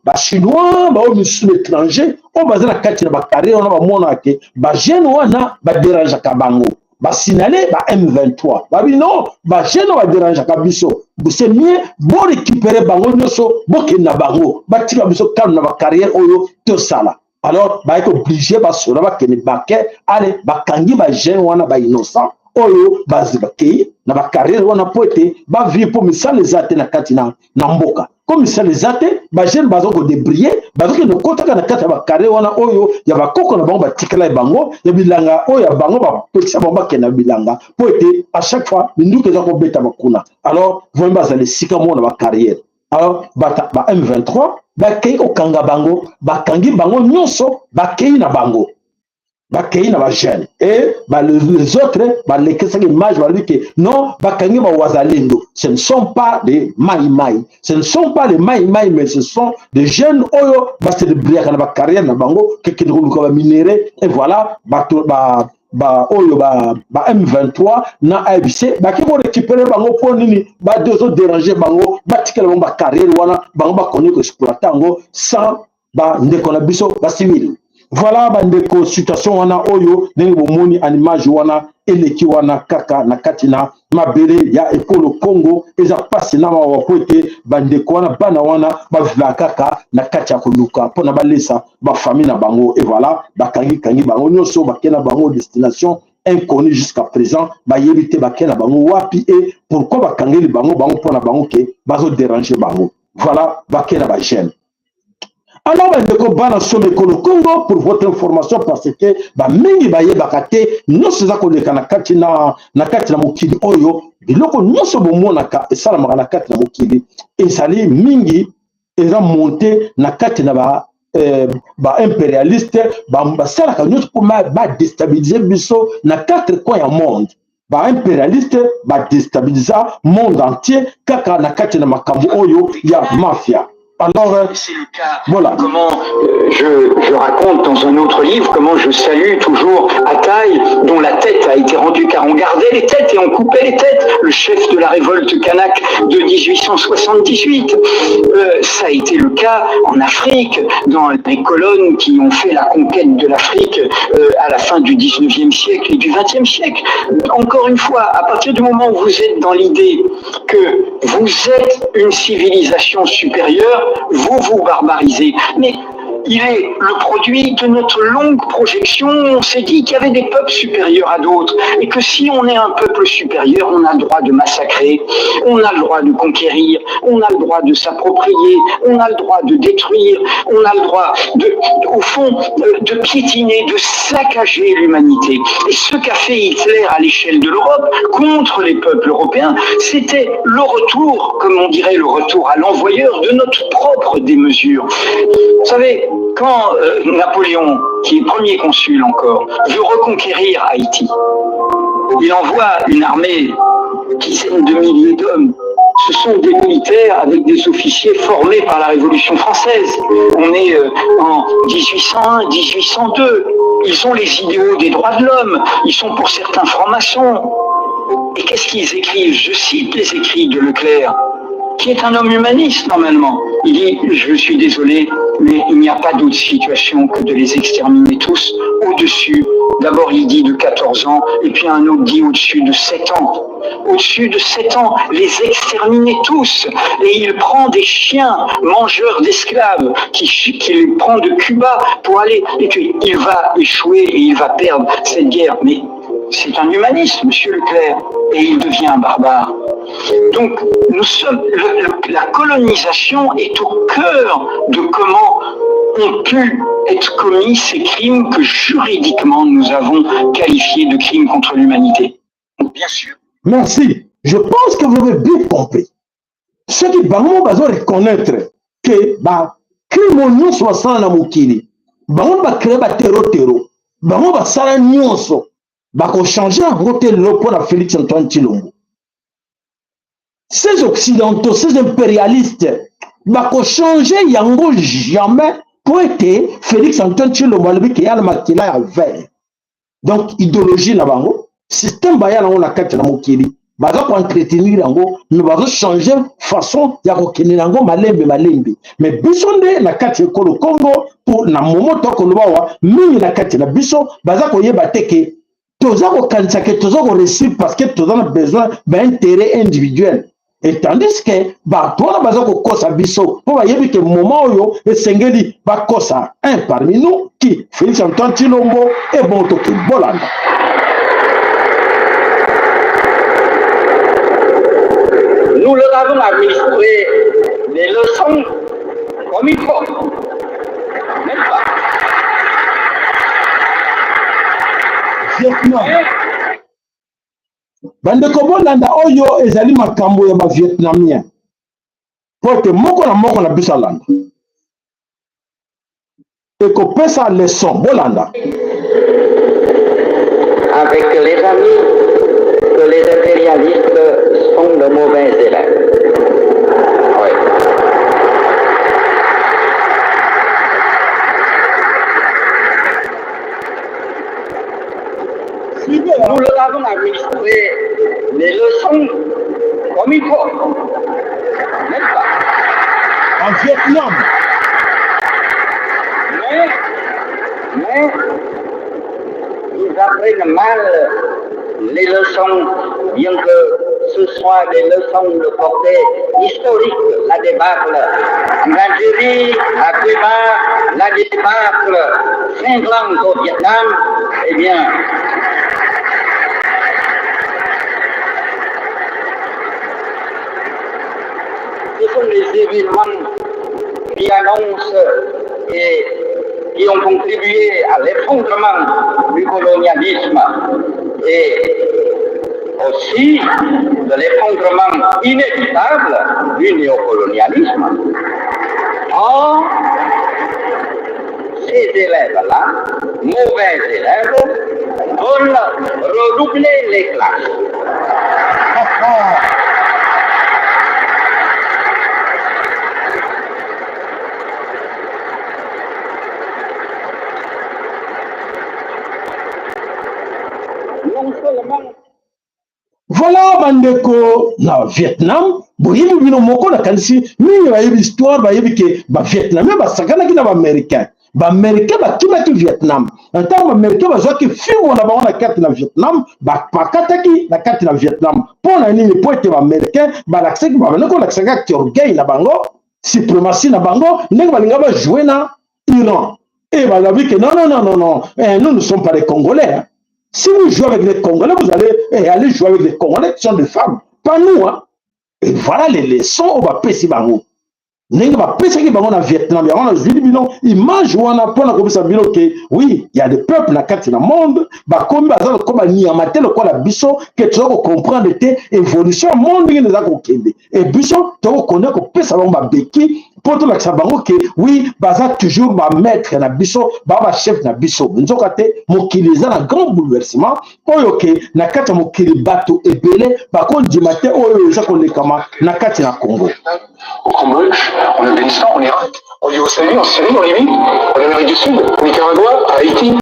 bachinois baoyo misusu étranger oyo baza na kati na bacarrière wana bamona ke bagene wana baderangeaka bango basinale ba M23 babi non bagene baderangeaka biso c'est mieux bo récupérer bango nyonso bokende na bango batika biso kano na bacarrière oyo tosala. Alors baeki obligé basoda bakende bake ale bakangi bagene wana bainnocent oyo bakei na bacarrière wana po ete bavie mpo misala eza te na kati na mboka. Comme misala eza te bagene baza kodébrie bazokende kotaka na kati ya bacarrière wana oyo ya bakoko na bango batikala bango ya bilanga oyo ya bango bapekisa bango bakende na bilanga po ete à chaque fois binduka eza kobeta bakuna. Alors voyez bazala esika moko na bacarrière. Alors ba M23 bakei kokanga bango bakangi bango nyonso bakei na bango bakei na bagene et les autres balekesaki image balobi ke non bakangi bawazalendo. Ce ne sont pas des maïmaï, ce ne sont pas des maïmaï, mais ce sont des jeunes oyo basedebriaka na bacarrière na bango kekende koluka baminere et voilà oyo ba M23 na AFC baki ko récupérer bango po nini badezo déranger bango batikela bango bacarrière wana bango bakoni ko exploiter yango sans ndeko na biso basivili. Voilà bandeko situation wana oyo ndenge bomoni en image wana eleki wana kaka na kati na mabele ya ekolo Congo eza pasi na mawa po ete bandeko wana bana wana bavila kaka na kati ya koluka mpona balesa bafamille na bango. Et voilà bakangi bango nyonso bakena bango destination inconnue jusqu'à présent bayebi te bakena bango wapi et pourquoi bakangeli bango mpona bango ke bazo déranger bango. Voilà bakena bagene. Alors, bana somme ekolo Congo pour votre information parce que mingi bayebaka te nyonso eza koleka na kati na mokili oyo biloko nyonso bomonaka esalamaka na kati na mokili ezali mingi eza monte na kati na ba impérialiste basalaka nyonso mpo badestabilize biso na 4 coins ya monde. Ba impérialiste badestabiliza monde entier kaka na kati na makambo oyo ya mafia. Alors, c'est le cas. Voilà. Comment je raconte dans un autre livre comment je salue toujours Ataï, dont la tête a été rendue, car on gardait les têtes et on coupait les têtes, le chef de la révolte kanak de 1878. Ça a été le cas en Afrique, dans les colonnes qui ont fait la conquête de l'Afrique à la fin du 19e siècle et du 20e siècle. Encore une fois, à partir du moment où vous êtes dans l'idée que vous êtes une civilisation supérieure, vous vous barbarisez. Mais il est le produit de notre longue projection. On s'est dit qu'il y avait des peuples supérieurs à d'autres et que si on est un peuple supérieur, on a le droit de massacrer, on a le droit de conquérir, on a le droit de s'approprier, on a le droit de détruire, on a le droit au fond, de piétiner, de saccager l'humanité. Et ce qu'a fait Hitler à l'échelle de l'Europe contre les peuples européens, c'était le retour, comme on dirait, le retour à l'envoyeur de notre propre démesure. Vous savez, quand Napoléon, qui est premier consul encore, veut reconquérir Haïti, il envoie une armée, dizaines de milliers d'hommes. Ce sont des militaires avec des officiers formés par la Révolution française. On est en 1801, 1802. Ils ont les idéaux des droits de l'homme. Ils sont pour certains francs-maçons. Et qu'est-ce qu'ils écrivent? Je cite les écrits de Leclerc, qui est un homme humaniste normalement. Il dit, je suis désolé, mais il n'y a pas d'autre situation que de les exterminer tous au-dessus. D'abord il dit de 14 ans, et puis un autre dit au-dessus de 7 ans. Au-dessus de 7 ans, les exterminer tous. Et il prend des chiens mangeurs d'esclaves, qu'il prend de Cuba pour aller, et puis il va échouer et il va perdre cette guerre. Mais c'est un humaniste, monsieur Leclerc, et il devient un barbare. Donc, la colonisation est au cœur de comment ont pu être commis ces crimes que juridiquement nous avons qualifiés de crimes contre l'humanité. Bien sûr. Merci. Je pense que vous avez bien compris. Ce qui va nous reconnaître que bah crime nyonso basala na mokili bango bakréer baterotero bango basala nyonso bakochange yango te lelo mpo na Félix Antoine Tshilombo. Ces occidentaux, ces impérialistes bakochange yango jamais pour ete Félix Antoine Tshilombo alobi ke ya na makila ya vert. Donc idéologie na bango système baya nango na kati na mokili baza koentretenir yango me bazochange façon ya kokende yango malembe mais biso nde na kati ya ekolo Congo pour na momo tokoloba awa mingi na kati na biso baza koyeba te ke toza kokanisa ke toza koresir parce que toza na besoin baintérêt individuel et tandis que bato wana baza kokosa biso mpo bayebi ke moment oyo esengeli bakosa un parmi nous qui Félix Antoine Tshilombo et bon toke bolanda. Nous leur avons administré des leçons comme il faut. Même pas. Vietnam. Bandeko bolanda oyo ezali makambo ya ba Vietnamien. Pote moko na biso alanda. Ekopesa leçon bolanda. Avec les amis que les impérialistes sont de mauvais élèves. Oui. Nous leur avons administré des leçons comme il faut. Même pas. En Vietnam. Mais ils apprennent mal les leçons, bien que ce soit des leçons de portée historique, la débâcle en Algérie, à Cuba, la débâcle cinglante au Vietnam, eh bien, ce sont des événements qui annoncent et qui ont contribué à l'effondrement du colonialisme et aussi de l'effondrement inévitable du néocolonialisme. Or, ces élèves-là, mauvais élèves, veulent redoubler les classes. Voilà bandeko na Vietnam boyebi bino moko na kanisi mingi bayebi histoire bayebi ke ba Vietnamien basakanaki na ba Américain bakimaki Vietnam ntango ba Américain bazwaki fibo na bango na kati na Vietnam bakataki na kati na Vietnam mpo na nini po ete ba Américain balakisaki babandeko balakisaki orgueil na bango suprématie na bango ndenge balinga bajouer na Iran et balobi ke non nous ne sommes pas des Congolais hein. Si vous jouez avec les Congolais, vous allez aller jouer avec les Congolais qui sont des femmes, pas nous. Hein. Et voilà les leçons au Bapesi Bango. Nenga Bapesi qui Bango na Vietnam, on a joué bino, image ou on a pas comme ça bino que oui, il y a des peuples na kati na monde, ba comme bazalo comme ni amate le quoi la biso que tu dois comprendre te évolution monde qui nous a kokende. Et biso tu dois connaître que pesa ba beki pour tout l'accent bango que oui, baza toujours ba maître na biso, ba chef na biso. Nzoka te mokiliza na grand bouleversement, oyo ke na kati mokili bato ebele, ba ko dimate oyo za ko lekama na kati na Congo. Au Cambodge, en Afghanistan, en Irak, en Yougoslavie, en Syrie, en Libye, en Amérique du Sud, au Nicaragua, à Haïti.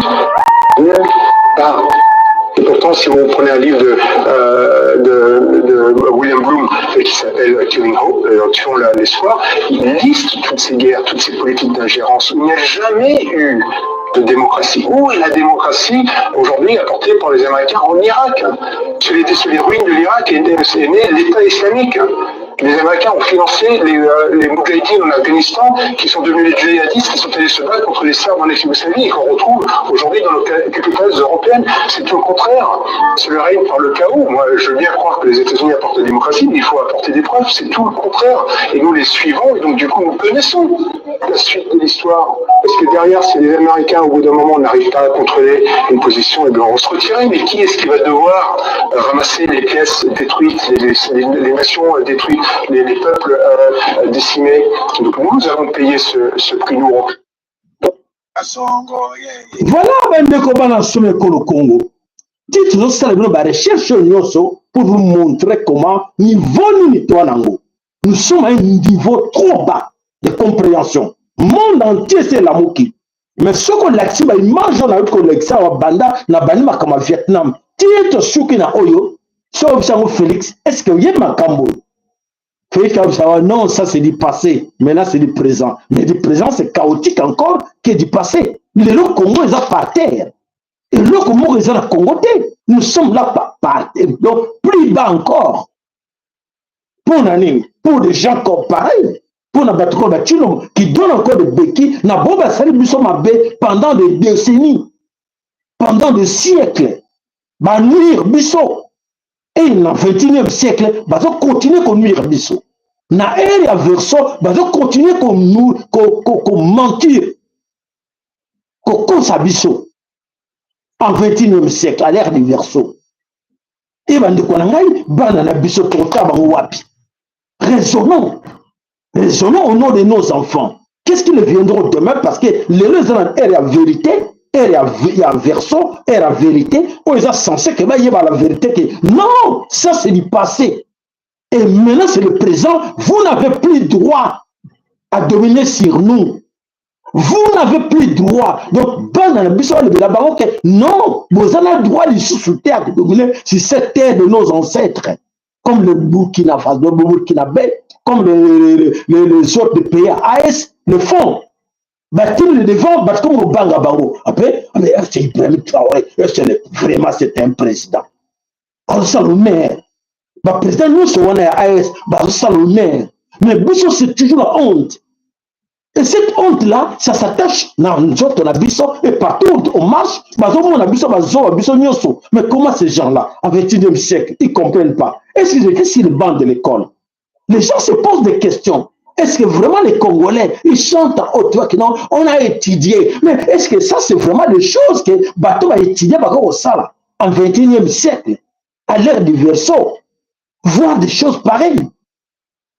Et pourtant, si vous prenez un livre de William Bloom qui s'appelle Killing Hope, tuant l'espoir, il liste toutes ces guerres, toutes ces politiques d'ingérence. Il n'y a jamais eu de démocratie. Où est la démocratie aujourd'hui apportée par les Américains en Irak? Sur les ruines de l'Irak est né l'État islamique. Les Américains ont financé les Moudjahidines en Afghanistan, qui sont devenus les djihadistes, qui sont allés se battre contre les Serbes en ex-Yougoslavie et qu'on retrouve aujourd'hui dans nos capitales européennes. C'est tout le contraire. C'est le règne par le chaos. Moi, je veux bien croire que les États-Unis apportent la démocratie, mais il faut apporter des preuves. C'est tout le contraire. Et nous les suivons, et donc du coup, nous connaissons la suite de l'histoire. Parce que derrière, si les Américains, au bout d'un moment, n'arrivent pas à contrôler une position, et bien on va se retirer. Mais qui est-ce qui va devoir ramasser les pièces détruites, les nations détruites, les peuples décimés? Donc nous avons payé ce prix lourd. Voilà, bandeko bana somme ko le Congo. Dites nous ça la recherche pour vous montrer comment niveau nous sommes à un niveau trop bas de compréhension. Monde entier c'est la moki. Mais ce qu'on l'accime à image on a eu collection à banda na banima comme Vietnam. Tiens souki na oyo. Sauf ça Félix. Est-ce que y a makambo? Félix non, ça c'est du passé. Mais là c'est du présent. Mais du présent c'est chaotique encore que du passé. Le Congo est par terre. Et le Congo est à Congo. Nous sommes là par terre. Donc plus bas encore. Pour des gens comme pareil. Pour la qui donne encore des béquilles, na boba sali biso mabe pendant des décennies, pendant des siècles, ba nuire biso. Et dans le 21e siècle, ba continuer à nuire biso. Na ère ya verso, ba continuer à mentir, à biso. En 21e siècle, à l'ère du verso. Et ba ndikolangai bana na biso kota ba wapi. Raisonnons. Raisonnons au nom de nos enfants. Qu'est-ce qu'ils deviendront demain? Parce que les raisons est la vérité, est la verso, est la vérité. On est censé que y ait la vérité. Que non, ça c'est du passé. Et maintenant c'est le présent. Vous n'avez plus droit à dominer sur nous. Vous n'avez plus droit. Donc, non, vous avez le droit de sous terre de dominer sur cette terre de nos ancêtres. Comme le Burkina Faso, le Burkinabé, comme les autres pays AS le font. Bâtir le devant, bâtir comme au Banga Bango. Après, c'est Ibrahim Traoré, vraiment c'est un président. Alors ça le maire. Le président, nous sommes AS, ça le maire. Mais Bissot, c'est toujours la honte. Et cette honte-là, ça s'attache dans nous autres, on a Bissot, et partout on marche, on a Bissot, mais comment ces gens-là, en 21e siècle, ils ne comprennent pas? Est-ce qu'ils étaient sur le banc de l'école? Les gens se posent des questions. Est-ce que vraiment les Congolais, ils chantent en haute voix que non, on a étudié. Mais est-ce que ça, c'est vraiment des choses que Bateau a étudié au Sala en 21e siècle, à l'ère du verso? Voir des choses pareilles.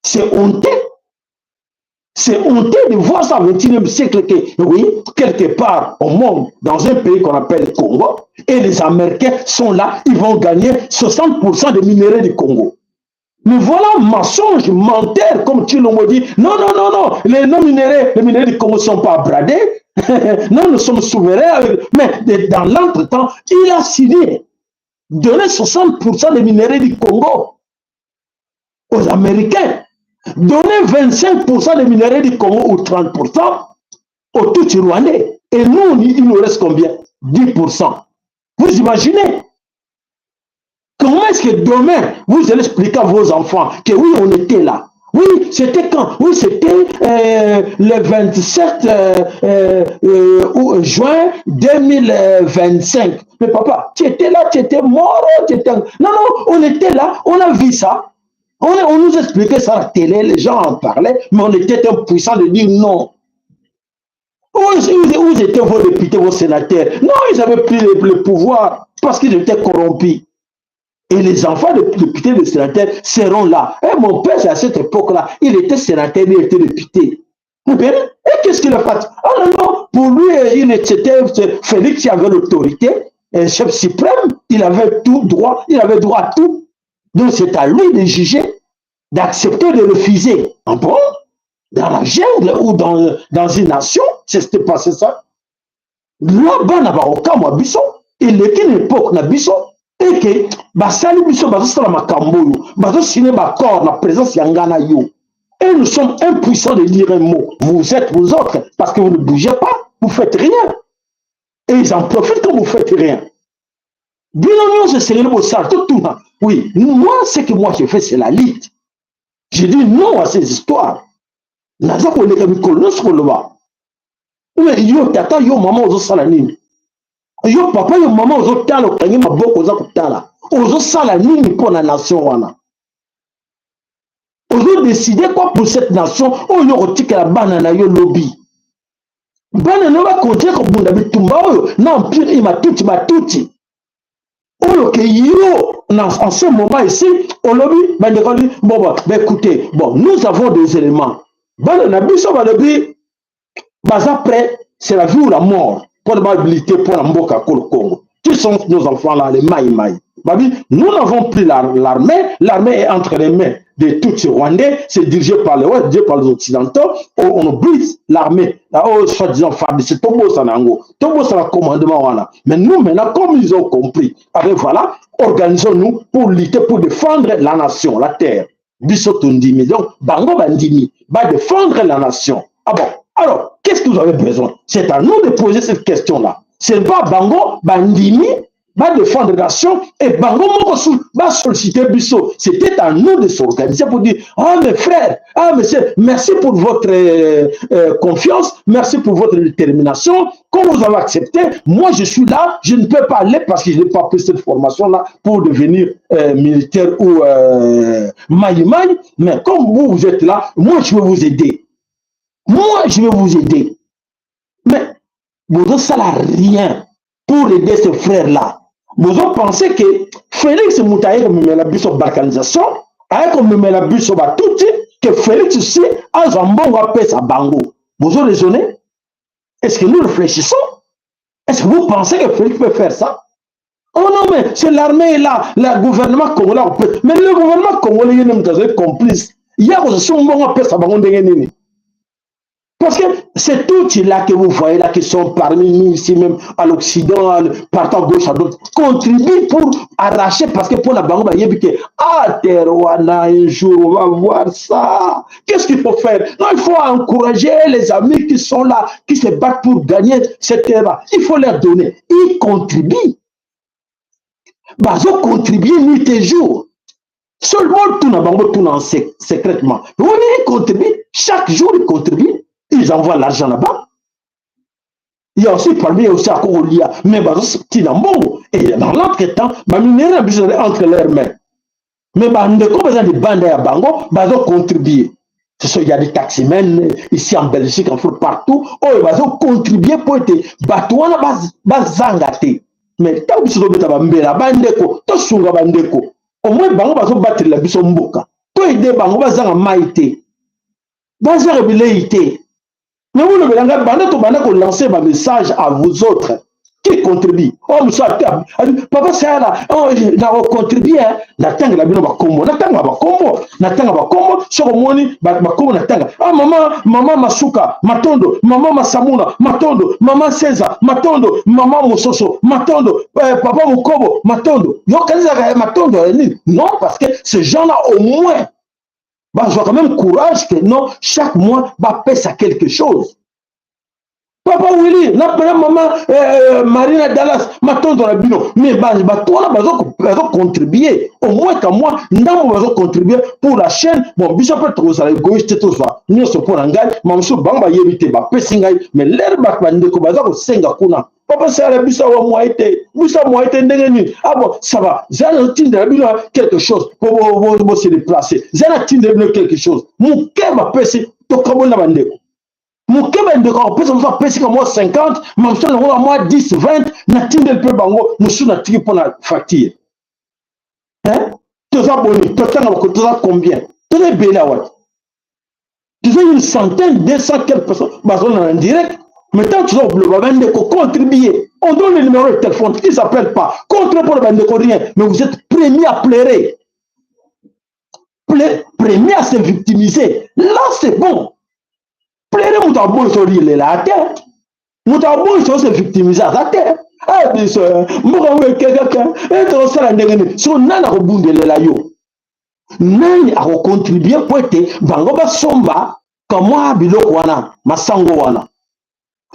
C'est honteux. C'est honteux de voir ça au XXIe siècle que, oui, quelque part au monde, dans un pays qu'on appelle le Congo, et les Américains sont là, ils vont gagner 60% des minéraux du Congo. Mais voilà, mensonge, menteur, comme tu l'as dit. Non, non, non, non, les minéraux du Congo ne sont pas bradés. Non, nous sommes souverains. Mais dans l'entretemps, il a signé donner 60% des minéraux du Congo aux Américains. Donner 25% des minéraux du Congo ou 30% aux tout Rwandais. Et nous, il nous reste combien? 10%. Vous imaginez? Comment est-ce que demain, vous allez expliquer à vos enfants que oui, on était là? Oui, c'était quand? Oui, c'était le 27 juin 2025. Mais papa, tu étais là, tu étais mort, tu étais... Non, non, on était là, on a vu ça. On nous expliquait ça à la télé, les gens en parlaient, mais on était impuissants de dire non. Où étaient vos députés, vos sénateurs? Non, ils avaient pris le pouvoir parce qu'ils étaient corrompus. Et les enfants de députés et de sénateurs seront là. Et mon père, c'est à cette époque-là, il était sénateur, il était député. Et qu'est-ce qu'il a fait? Ah non, non, pour lui, c'était Félix qui avait l'autorité, un chef suprême, il avait tout droit, il avait droit à tout. Donc c'est à lui de juger, d'accepter, de refuser. Ah bon? Dans la jungle ou dans une nation, c'était passé ça. Là-bas, n'a pas aucun mois biso. Il est une époque, n'a biso. Et que, basali biso, baso la makambo, baso signé ba corps, la présence yangana yo. Et nous sommes impuissants de dire un mot. Vous êtes vous autres, parce que vous ne bougez pas, vous faites rien. Et ils en profitent quand vous ne faites rien. Bilan, c'est sérieux pour ça. Oui, moi, ce que moi je fais, c'est la lutte. Je dis non à ces histoires. Naza ko le kami kolon ko loba. Mais yo tata yo maman ozo sala nini? Yo papa yo maman ozo tala kanyi maboko ozo kutala. Ozo sala nini pour la nation wana? Ozo décider quoi pour cette nation? Oh yo kotika la banana yo lobby. Banana va continuer ko bunda bitumba oyo na empire imatuti. Oyo ke yo en ce moment ici au lobby bon écoutez, bon nous avons des éléments. Banana biso ba lobby baza prêt, c'est la vie ou la mort pour la mobilité pour la mboka Congo. Qui sont nos enfants là, les maïmaï? Babi, nous n'avons plus l'armée, l'armée est entre les mains de tous ces Rwandais, c'est dirigé par les Ouest, dirigé par les Occidentaux, on brise l'armée, soi-disant c'est Tobo Sanango, Tobo Sanango commandement wana. Mais nous maintenant, comme ils ont compris, avec voilà, organisons-nous pour lutter, pour défendre la nation, la terre. Bissotundimi, donc Bango Bandimi, va défendre la nation. Ah bon? Alors, qu'est-ce que vous avez besoin? C'est à nous de poser cette question-là. C'est pas Bango, Bandimi, va défendre la nation et Bango Mokosu va solliciter Bissot. C'était à nous de s'organiser pour dire, ah mes frères, ah monsieur, merci pour votre confiance, merci pour votre détermination. Comme vous avez accepté, moi je suis là, je ne peux pas aller parce que je n'ai pas pris cette formation-là pour devenir militaire ou maïmaï, mais comme vous êtes là, moi je vais vous aider. Moi, je vais vous aider. Mais vous ne savez rien pour aider ces frères-là. Vous pensez que Félix Moutaï me met la bus sur balkanisation, avec me met la bus sur Batouti, que Félix aussi a un bon rappel à Bango. Vous avez raisonné? Est-ce que nous réfléchissons? Est-ce que vous pensez que Félix peut faire ça? Oh non, mais c'est l'armée là, le gouvernement congolais. Mais le gouvernement congolais est complice. Il y a aussi un bon rappel à Bango. Parce que c'est tout là que vous voyez là qui sont parmi nous ici même à l'Occident, partant à gauche à droite, contribuent pour arracher parce que pour la banque, il y a que ah Terwana un jour on va voir ça. Qu'est-ce qu'il faut faire? Non, il faut encourager les amis qui sont là, qui se battent pour gagner cette terre-là. Il faut leur donner. Ils contribuent. Bah, ils contribuent nuit et jour. Seulement tout le secrètement. Oui, ils contribuent. Chaque jour, ils contribuent. Ils envoient l'argent là-bas. Il y a aussi parmi eux aussi à Kogolia, mais et dans l'entretemps, entre leurs mains. Mais comme besoin de bandes à Bango, ils ont contribué. Il y a des taximens ici en Belgique, en France, partout, ils ont contribué pour être batouana bazangate. Mais tant que vous avez bambela bandeko, to sunga bandeko. Au moins Bango va battre la bisomboka. To aider Bango bazanga maïté. Bazanga bileité. Mais vous ne pouvez pas lancer un message à vous autres qui contribuent. Oh, monsieur, papa, c'est là, on a contribué, n'attends la bino bakombo, n'attends la bakombo, sur le moni, bakombo n'attend. Ah, maman Masuka, Matondo, maman Masamuna, Matondo, maman César, Matondo, maman Mososo, Matondo, papa Mukobo, Matondo. Matondo, non, parce que ces gens-là, au moins, bah, j'ai quand même courage que non, chaque mois, bah, pèse à quelque chose. Papa Willy, maman Marina Dallas, ma tante dans la bino, mais bah, toi, bah, contribuer. Au moins qu'à moi, nous va contribuer pour la chaîne. Bon, Bishop peut être égoïste, tout ça. Nous sommes pour un gars, mais monsieur Bamba yébité, bah, pessingai, mais l'air bah, bandeko, bah, ça, senga kuna. Papa, c'est la Bishop moi été, ah bon, ça va. Zana tine de la bino quelque chose pour se déplacer. Zana tine de la bino quelque chose. Mon cœur m'a pesé, to kabo na bandeko. Mon cœur de corps, peut-être que pesé comme moi 50, mais je suis moi 10, 20, na tine de peu bango, nous sommes na tiki pour la facture. Hein? Tu as abonné, tu as combien? Tu as belé à what? Tu as une centaine, 200 quelques personnes, bah, on est en direct. Maintenant, tu as le contribuer. On donne le numéro de téléphone, ils ne s'appellent pas. Contre pour le bandeko rien, mais vous êtes premiers à pleurer. Premiers à se victimiser. Là, c'est bon. Pleurer, Moutabo, il est là à terre. Moutabo, il se victimiser à terre. Ah, bien sûr, moi, quelqu'un, et tu as un son nana rebondé là, yo. Nani a contribué pour être Bangoba Somba, comme moi, Bilo Wana, Masango Wana.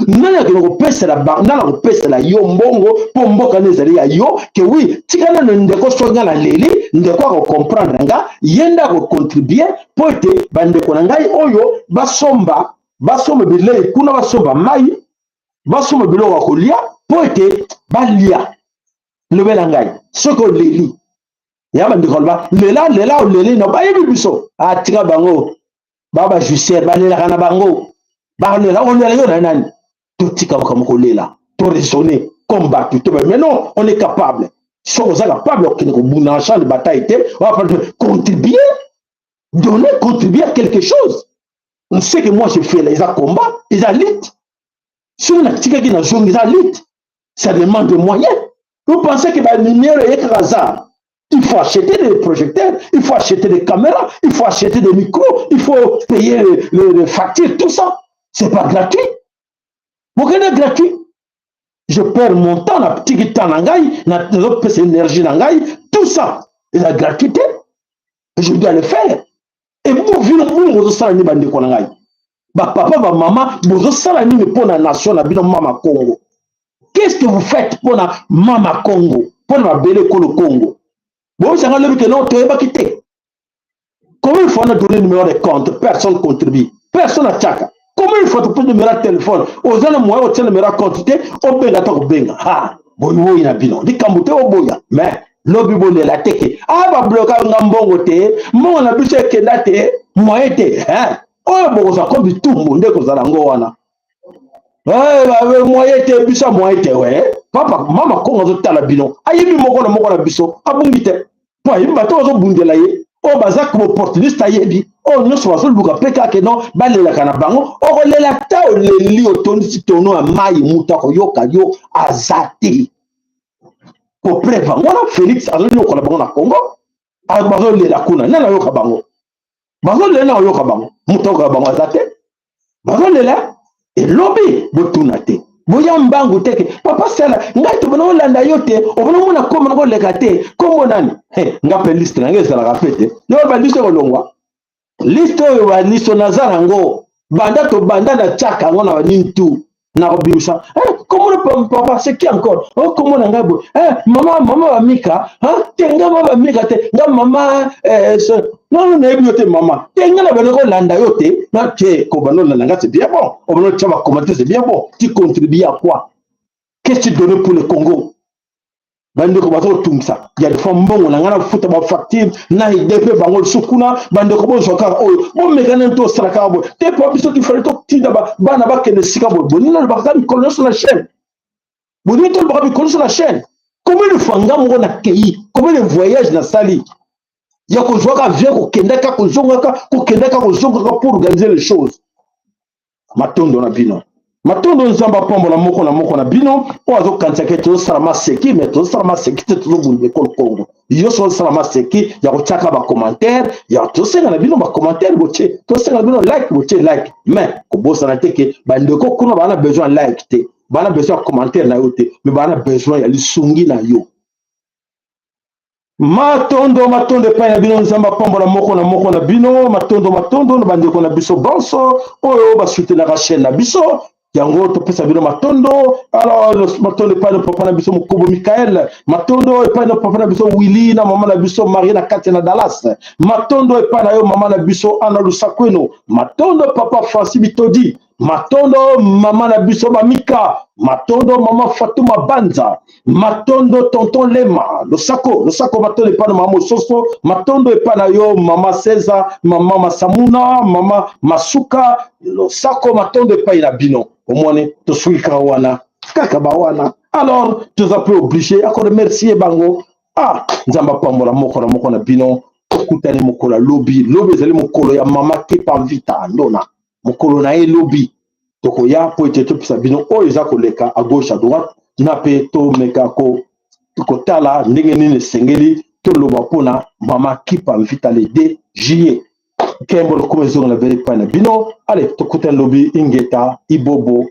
nani akende kopesela nani akopesela yo mbongo mpo mboka nezali ya yo ke wi tika nano ndeko so nga na leli ndeko akokomprendre nga ye nde akocontribue mpo ete bandeko na ngai oyo basomba bilei kuna basomba mai basomba biloko ya kolia mpo ete balia lobela ngai soki oleli ya bandeko loba lela oleli no bayebi biso atika bango baba justière balelaka na bango balela olela yo na nani totika makambo kolela to raisonner comme battu mais non on est capable si on est capable okende kobunda na champ de bataille te on va contribuer contribuer à quelque chose. On sait que moi je fais les combats, les lutte. Si on a tika qui na zone les lutte, ça demande des moyens. Vous pensez que la lumière est un hasard? Il faut acheter des projecteurs, il faut acheter des caméras, il faut acheter des micros, il faut payer les factures, tout ça. C'est pas gratuit. Pourquoi c'est gratuit? Je perds mon temps, la petite temps, la énergie, tout ça. Et la gratuité, je dois le faire. Et vous, vous savez, papa, maman, vous savez, pour la nation, la maman Congo. Qu'est-ce que vous faites pour la maman Congo, pour la belle Congo? Vous savez que non, tu n'es pas quitté. Comment il faut donner le numéro de compte? Personne ne contribue. Personne n'a tchaka. Comment il faut donner le numéro de téléphone? Aux gens, moi, au numéro de compte, au benga, au benga. Ah, bon, il y a bien. Dit Kamboute au boya. Mais, lobby bolé la teke. Ah, bah, bloquer un bongo te. Moi, on a bu ce que là, te. Moi, été. Hein? Oh, bon, ça comme tout le monde, que ça l'angoana. Ouais, bah, moi, été, bisa, moi, été, ouais. Papa, maman, comment on t'a la bino? Aïe, mi moko la biso. Ah, bon, vite. Toi, il m'a toujours bundelaye. Oh, baza comme opportuniste ayebi. Oh, non, soit seul buka peka ke non, balela kana bango. Oh, lela ta o leli o toni si tono a mai muta ko yoka yo azati. Pour préva. Ngona Félix azoli yo kola bango na Congo. A bazo lela kuna. Nana yoka bango. Bazo lela yoka bango. Muta ko bango azati. Bazo lela e lobby botuna te. Boya mbangu teke papa sala ngai to bono landa yote obono mona ko mona ko leka te ko nani ngape liste nange sala kapete yo ba liste ko longwa liste yo ba liste nazara ngo banda to banda na chaka ngona ba nintu na ko birusa comment papa c'est qui encore oh comment nanga bo mama ba mika tenga ba mika te nga mama non na yote mama tenga na ba ko landa yote na te ko bano landa c'est bien bon on va tu vas commenter c'est bien bon tu contribues à quoi qu'est-ce que tu donnes pour le Congo bande ko bato tumsa ya de fo mbongo na ngana futa ba facture na idepe bango sukuna bande ko bo soka o bo mekana to straka bo te po biso ki fere to tinda ba bana ba kene sika bo bonina ba ka mi colonne sur la chaîne bonina to ba mi colonne sur la chaîne comment le fanga mo na kei comment le voyage na sali ya ko joka vient ko kendaka ko zonga ko kendaka ko zonga pour organiser les choses matondo na bino matondo nzamba pombo na moko na bino o azo kanisa ke to salama seki mais to salama seki te to bunde ko Congo yo so salama seki ya ko chaka ba commentaire ya to senga na bino ba commentaire boche to senga bino like boche like mais ko bosa na teke bande ko kuna bana besoin like te bana besoin commentaire na yo te mais bana besoin ya lisungi na yo matondo pa na bino nzamba pombo na moko na bino matondo na bande ko na biso bonso oyo ba soutenir la chaîne na biso yango to pesa bino matondo alors matondo pa na papa na biso Mukubo Michael matondo pa na papa na biso Willy na mama na biso Marie na Katia na Dallas matondo pa na yo mama na biso Ana Lusakweno matondo papa Francis Bitodi matondo mama na biso Mamika matondo mama Fatuma Banza matondo tonton Lema Losako matondo pa na mama Soso matondo pa na yo mama César mama Masamuna mama Masuka Losako matondo pa na bino omone to suika wana kaka ba wana alors tu as peu obligé à remercier bango nzamba pambola moko na bino kutani mokolo lobby ezali mokolo ya mama Kipa Vita ndona mokolo na ye lobby toko ya po ete to pisa bino o eza koleka à gauche à droite na pe to meka ko tala ndenge nini sengeli to loba pona mama Kipa Vita le 2 juillet kembo ko mezo na bele pana bino allez to kutani lobby ingeta ibobo